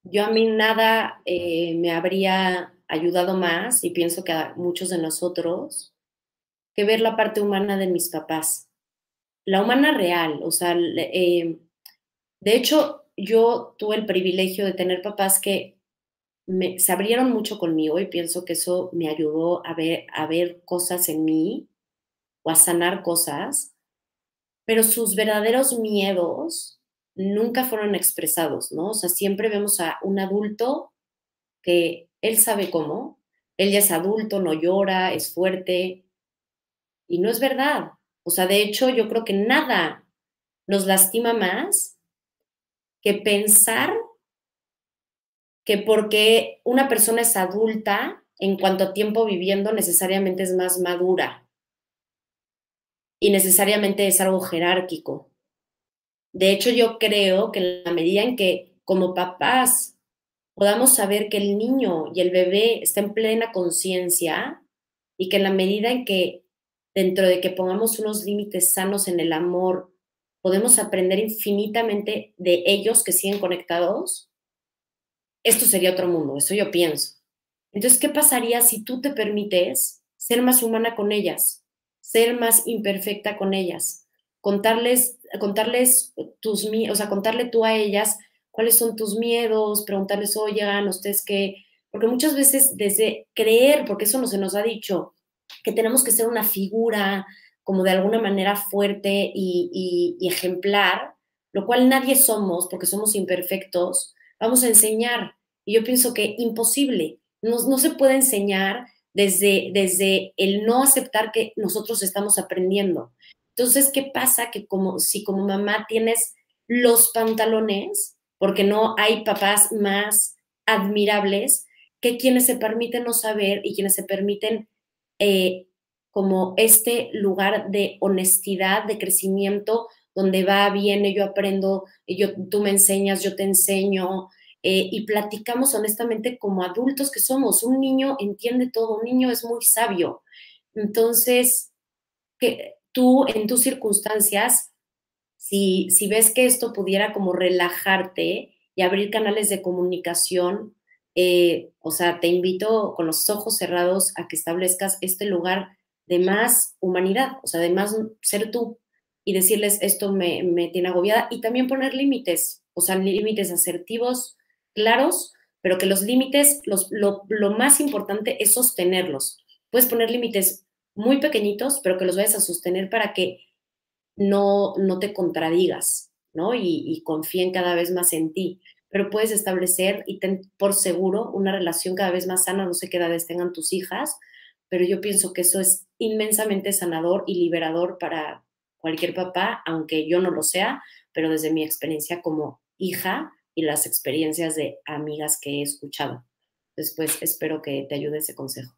Yo a mí nada me habría ayudado más, y pienso que a muchos de nosotros, que ver la parte humana de mis papás. La humana real, o sea, de hecho, yo tuve el privilegio de tener papás que se abrieron mucho conmigo y pienso que eso me ayudó a ver cosas en mí o a sanar cosas, pero sus verdaderos miedos nunca fueron expresados, ¿no? O sea, siempre vemos a un adulto que él sabe cómo, él ya es adulto, no llora, es fuerte, y no es verdad. O sea, de hecho, yo creo que nada nos lastima más que pensar que porque una persona es adulta, en cuanto a tiempo viviendo, necesariamente es más madura y necesariamente es algo jerárquico. De hecho, yo creo que en la medida en que como papás podamos saber que el niño y el bebé está en plena conciencia y que en la medida en que dentro de que pongamos unos límites sanos en el amor, podemos aprender infinitamente de ellos que siguen conectados, esto sería otro mundo, eso yo pienso. Entonces, ¿qué pasaría si tú te permites ser más humana con ellas, ser más imperfecta con ellas, contarles o sea, contarle tú a ellas cuáles son tus miedos, preguntarles, oigan, ustedes qué, porque muchas veces desde creer, porque eso no se nos ha dicho, que tenemos que ser una figura como de alguna manera fuerte y ejemplar, lo cual nadie somos porque somos imperfectos, vamos a enseñar. Y yo pienso que imposible, no se puede enseñar desde el no aceptar que nosotros estamos aprendiendo. Entonces, ¿qué pasa? Que si como mamá tienes los pantalones, porque no hay papás más admirables que quienes se permiten no saber y quienes se permiten como este lugar de honestidad, de crecimiento, donde va, viene, yo aprendo, tú me enseñas, yo te enseño, y platicamos honestamente como adultos que somos. Un niño entiende todo, un niño es muy sabio. Entonces, que tú en tus circunstancias, si ves que esto pudiera como relajarte y abrir canales de comunicación, o sea, te invito con los ojos cerrados a que establezcas este lugar de más humanidad, o sea, de más ser tú y decirles esto me tiene agobiada y también poner límites, o sea, límites asertivos, claros, pero que los límites, lo más importante es sostenerlos. Puedes poner límites muy pequeñitos, pero que los vayas a sostener para que no te contradigas, ¿no? Y confíen cada vez más en ti. Pero puedes establecer y ten por seguro una relación cada vez más sana, no sé qué edades tengan tus hijas, pero yo pienso que eso es inmensamente sanador y liberador para cualquier papá, aunque yo no lo sea, pero desde mi experiencia como hija y las experiencias de amigas que he escuchado. Después espero que te ayude ese consejo.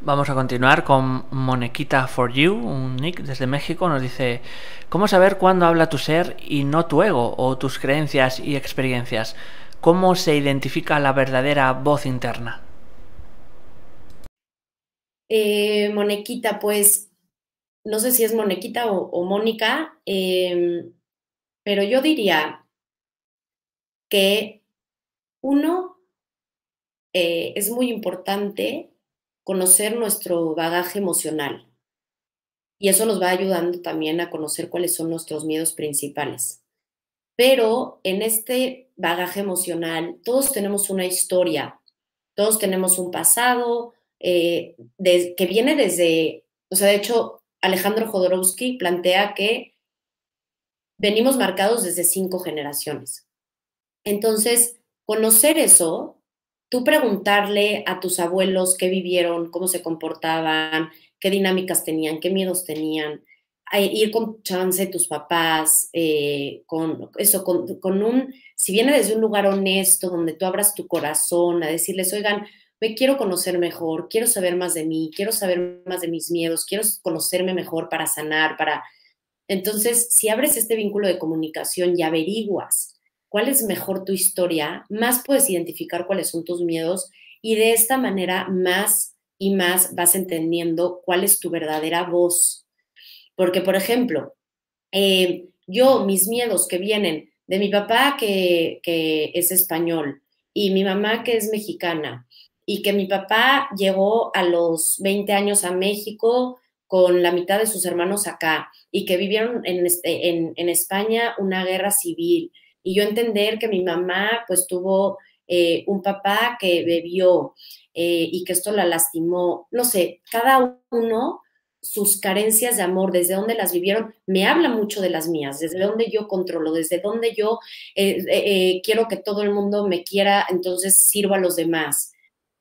Vamos a continuar con Monequita for You, un nick desde México. Nos dice: ¿cómo saber cuándo habla tu ser y no tu ego o tus creencias y experiencias? ¿Cómo se identifica la verdadera voz interna? Monequita, pues no sé si es Monequita o Mónica, pero yo diría que uno, es muy importante conocer nuestro bagaje emocional y eso nos va ayudando también a conocer cuáles son nuestros miedos principales. Pero en este bagaje emocional todos tenemos una historia, todos tenemos un pasado que viene desde, o sea, de hecho, Alejandro Jodorowsky plantea que venimos marcados desde 5 generaciones. Entonces, conocer eso, tú preguntarle a tus abuelos qué vivieron, cómo se comportaban, qué dinámicas tenían, qué miedos tenían, ir con chance de tus papás, con eso, si viene desde un lugar honesto, donde tú abras tu corazón, a decirles, oigan, me quiero conocer mejor, quiero saber más de mí, quiero saber más de mis miedos, quiero conocerme mejor para sanar, para... Entonces, si abres este vínculo de comunicación y averiguas cuál es mejor tu historia, más puedes identificar cuáles son tus miedos y de esta manera más y más vas entendiendo cuál es tu verdadera voz. Porque, por ejemplo, mis miedos que vienen de mi papá que es español y mi mamá que es mexicana y que mi papá llegó a los 20 años a México con la mitad de sus hermanos acá y que vivieron en España una guerra civil y yo entender que mi mamá pues tuvo un papá que bebió y que esto la lastimó, no sé, cada uno sus carencias de amor, desde dónde las vivieron, me habla mucho de las mías, desde dónde yo controlo, desde dónde yo quiero que todo el mundo me quiera, entonces sirvo a los demás.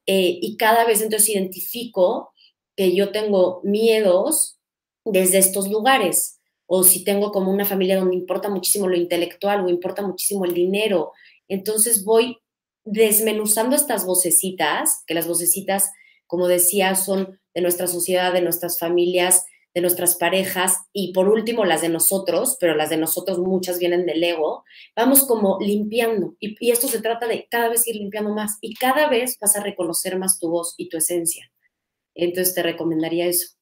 Y cada vez entonces identifico que yo tengo miedos desde estos lugares, o si tengo como una familia donde importa muchísimo lo intelectual o importa muchísimo el dinero, entonces voy desmenuzando estas vocecitas, que las vocecitas, como decía, son de nuestra sociedad, de nuestras familias, de nuestras parejas y por último las de nosotros, pero las de nosotros muchas vienen del ego, vamos como limpiando y esto se trata de cada vez ir limpiando más y cada vez vas a reconocer más tu voz y tu esencia. Entonces te recomendaría eso.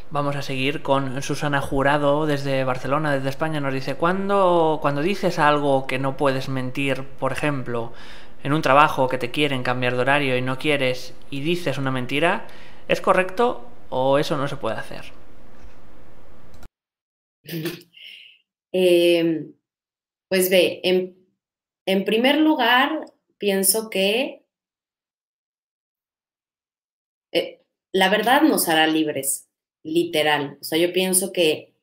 Vamos a seguir con Susana Jurado desde Barcelona, desde España. Nos dice, cuando dices algo que no puedes mentir, por ejemplo, en un trabajo que te quieren cambiar de horario y no quieres y dices una mentira, ¿es correcto o eso no se puede hacer? Pues ve, en primer lugar, pienso que la verdad nos hará libres, literal. O sea, yo pienso que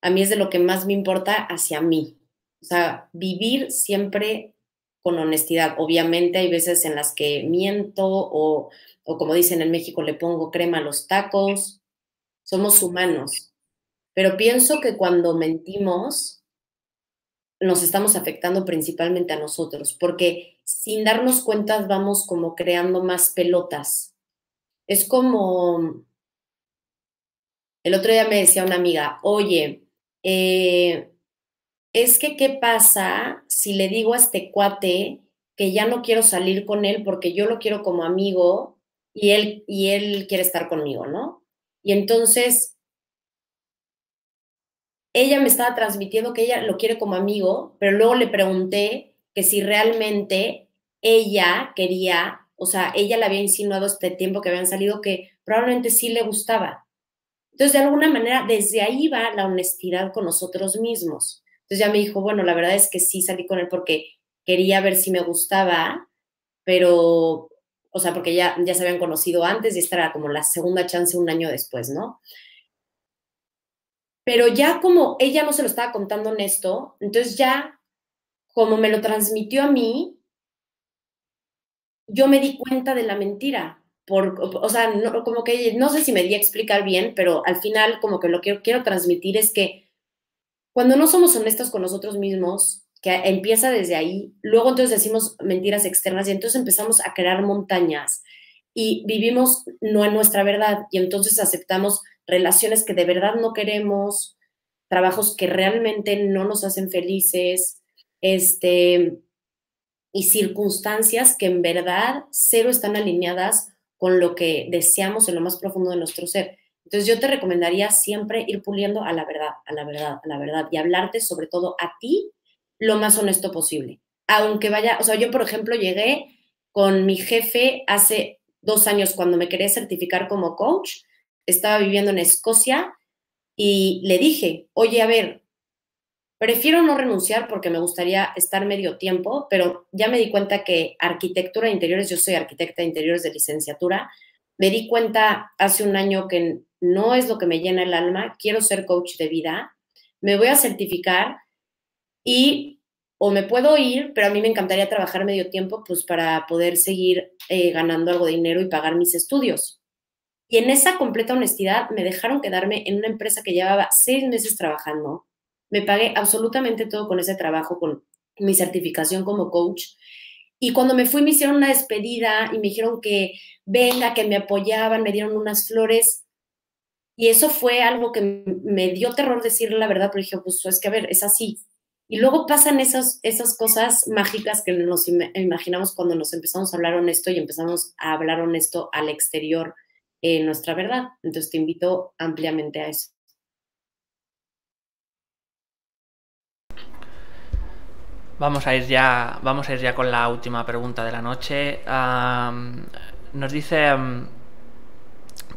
a mí es de lo que más me importa hacia mí. O sea, vivir siempre con honestidad. Obviamente hay veces en las que miento o como dicen en México, le pongo crema a los tacos. Somos humanos. Pero pienso que cuando mentimos, nos estamos afectando principalmente a nosotros, porque sin darnos cuenta vamos como creando más pelotas. Es como, el otro día me decía una amiga, oye, es que ¿qué pasa si le digo a este cuate que ya no quiero salir con él porque yo lo quiero como amigo y él quiere estar conmigo, ¿no? Y entonces ella me estaba transmitiendo que ella lo quiere como amigo, pero luego le pregunté que si realmente ella quería, o sea, ella le había insinuado este tiempo que habían salido que probablemente sí le gustaba. Entonces, de alguna manera, desde ahí va la honestidad con nosotros mismos. Entonces ya me dijo, bueno, la verdad es que sí salí con él porque quería ver si me gustaba, pero, o sea, porque ya se habían conocido antes y esta era como la segunda chance un año después, ¿no? Pero ya como ella no se lo estaba contando honesto, entonces ya como me lo transmitió a mí, yo me di cuenta de la mentira. O sea, no, como que no sé si me di a explicar bien, pero al final como que lo que quiero transmitir es que cuando no somos honestos con nosotros mismos, que empieza desde ahí, luego entonces decimos mentiras externas y entonces empezamos a crear montañas y vivimos no en nuestra verdad y entonces aceptamos relaciones que de verdad no queremos, trabajos que realmente no nos hacen felices, y circunstancias que en verdad cero están alineadas con lo que deseamos en lo más profundo de nuestro ser. Entonces yo te recomendaría siempre ir puliendo a la verdad, a la verdad, a la verdad y hablarte sobre todo a ti lo más honesto posible. Aunque vaya, o sea, yo por ejemplo llegué con mi jefe hace 2 años cuando me quería certificar como coach, estaba viviendo en Escocia y le dije, oye, a ver, prefiero no renunciar porque me gustaría estar medio tiempo, pero ya me di cuenta que arquitectura de interiores, yo soy arquitecta de interiores de licenciatura, me di cuenta hace un año que no es lo que me llena el alma, quiero ser coach de vida, me voy a certificar y o me puedo ir, pero a mí me encantaría trabajar medio tiempo pues para poder seguir ganando algo de dinero y pagar mis estudios. Y en esa completa honestidad me dejaron quedarme en una empresa que llevaba 6 meses trabajando. Me pagué absolutamente todo con ese trabajo, con mi certificación como coach. Y cuando me fui me hicieron una despedida y me dijeron que venga, que me apoyaban, me dieron unas flores. Y eso fue algo que me dio terror decirle la verdad, pero dije, pues es que a ver, es así. Y luego pasan esas cosas mágicas que nos imaginamos cuando nos empezamos a hablar honesto y empezamos a hablar honesto al exterior nuestra verdad. Entonces te invito ampliamente a eso. Vamos a ir ya con la última pregunta de la noche. Nos dice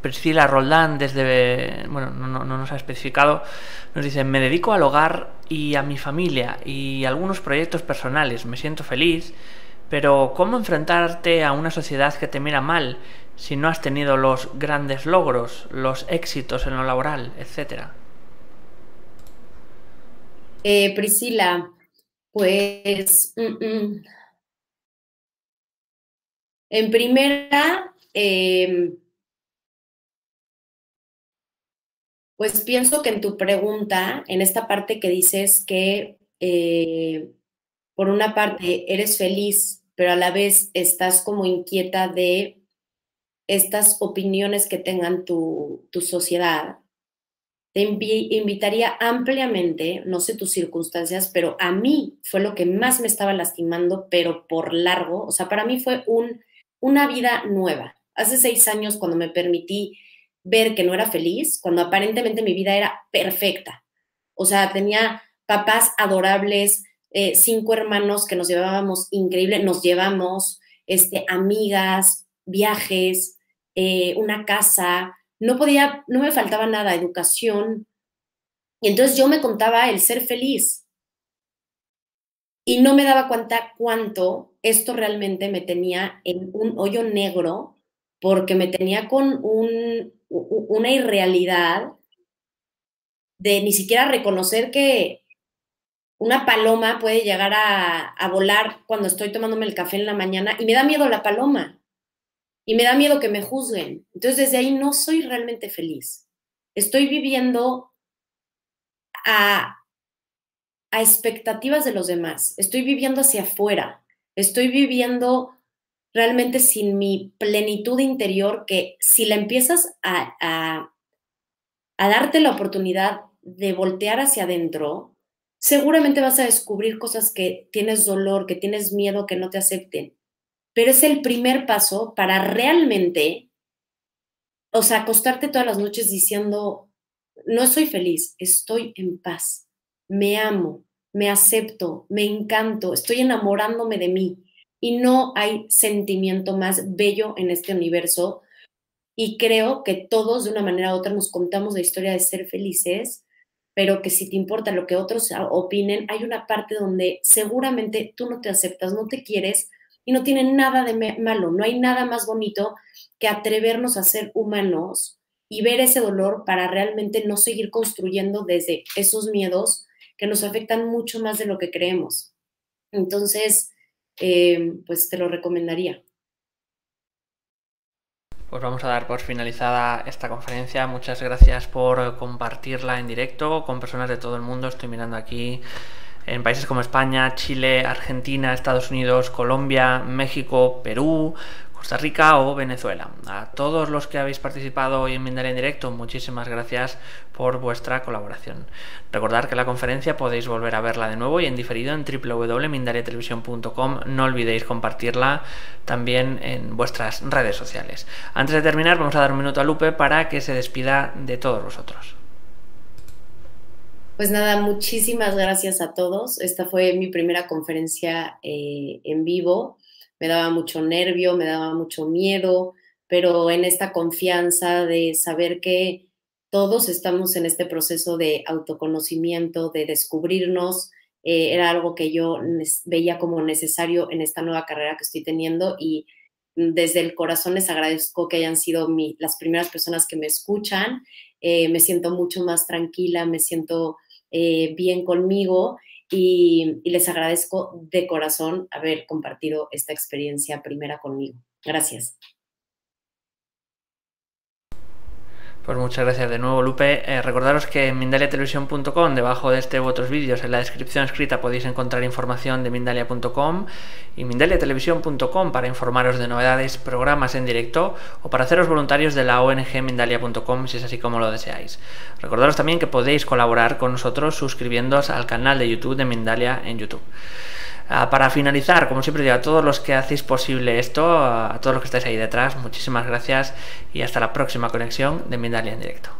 Priscila Roldán desde... Bueno, no nos ha especificado. Nos dice: me dedico al hogar y a mi familia y algunos proyectos personales. Me siento feliz, pero ¿cómo enfrentarte a una sociedad que te mira mal si no has tenido los grandes logros, los éxitos en lo laboral, etcétera? Priscila, pues en primera, pues pienso que en tu pregunta, en esta parte que dices que por una parte eres feliz, pero a la vez estás como inquieta de estas opiniones que tengan tu sociedad, te invitaría ampliamente, no sé tus circunstancias, pero a mí fue lo que más me estaba lastimando, pero por largo. O sea, para mí fue una vida nueva. Hace 6 años, cuando me permití ver que no era feliz, cuando aparentemente mi vida era perfecta. O sea, tenía papás adorables, 5 hermanos que nos llevábamos increíble, nos llevamos, amigas, viajes, una casa. No me faltaba nada, educación. Y entonces yo me contaba el ser feliz. Y no me daba cuenta cuánto esto realmente me tenía en un hoyo negro, porque me tenía con una irrealidad de ni siquiera reconocer que una paloma puede llegar a volar cuando estoy tomándome el café en la mañana, y me da miedo la paloma. Y me da miedo que me juzguen. Entonces, desde ahí no soy realmente feliz. Estoy viviendo a expectativas de los demás. Estoy viviendo hacia afuera. Estoy viviendo realmente sin mi plenitud interior, que si la empiezas a darte la oportunidad de voltear hacia adentro, seguramente vas a descubrir cosas que tienes dolor, que tienes miedo, que no te acepten. Pero es el primer paso para realmente, o sea, acostarte todas las noches diciendo: no soy feliz, estoy en paz, me amo, me acepto, me encanto, estoy enamorándome de mí. Y no hay sentimiento más bello en este universo. Y creo que todos, de una manera u otra, nos contamos la historia de ser felices, pero que si te importa lo que otros opinen, hay una parte donde seguramente tú no te aceptas, no te quieres, y no tiene nada de malo. No hay nada más bonito que atrevernos a ser humanos y ver ese dolor para realmente no seguir construyendo desde esos miedos que nos afectan mucho más de lo que creemos. Entonces, pues te lo recomendaría. Pues vamos a dar por finalizada esta conferencia. Muchas gracias por compartirla en directo con personas de todo el mundo. Estoy mirando aquí en países como España, Chile, Argentina, Estados Unidos, Colombia, México, Perú, Costa Rica o Venezuela. A todos los que habéis participado hoy en Mindalia en directo, muchísimas gracias por vuestra colaboración. Recordad que la conferencia podéis volver a verla de nuevo y en diferido en www.mindaliatelevisión.com. No olvidéis compartirla también en vuestras redes sociales. Antes de terminar, vamos a dar un minuto a Lupe para que se despida de todos vosotros. Pues nada, muchísimas gracias a todos. Esta fue mi primera conferencia en vivo. Me daba mucho nervio, me daba mucho miedo, pero en esta confianza de saber que todos estamos en este proceso de autoconocimiento, de descubrirnos, era algo que yo veía como necesario en esta nueva carrera que estoy teniendo, y desde el corazón les agradezco que hayan sido las primeras personas que me escuchan. Me siento mucho más tranquila, me siento bien conmigo, y les agradezco de corazón haber compartido esta experiencia primera conmigo. Gracias. Pues muchas gracias de nuevo, Lupe. Recordaros que en mindaliatelevisión.com, debajo de este u otros vídeos, en la descripción escrita podéis encontrar información de Mindalia.com y mindaliatelevisión.com para informaros de novedades, programas en directo o para haceros voluntarios de la ONG Mindalia.com si es así como lo deseáis. Recordaros también que podéis colaborar con nosotros suscribiéndoos al canal de YouTube de Mindalia en YouTube. Para finalizar, como siempre digo, a todos los que hacéis posible esto, a todos los que estáis ahí detrás, muchísimas gracias y hasta la próxima conexión de Mindalia en directo.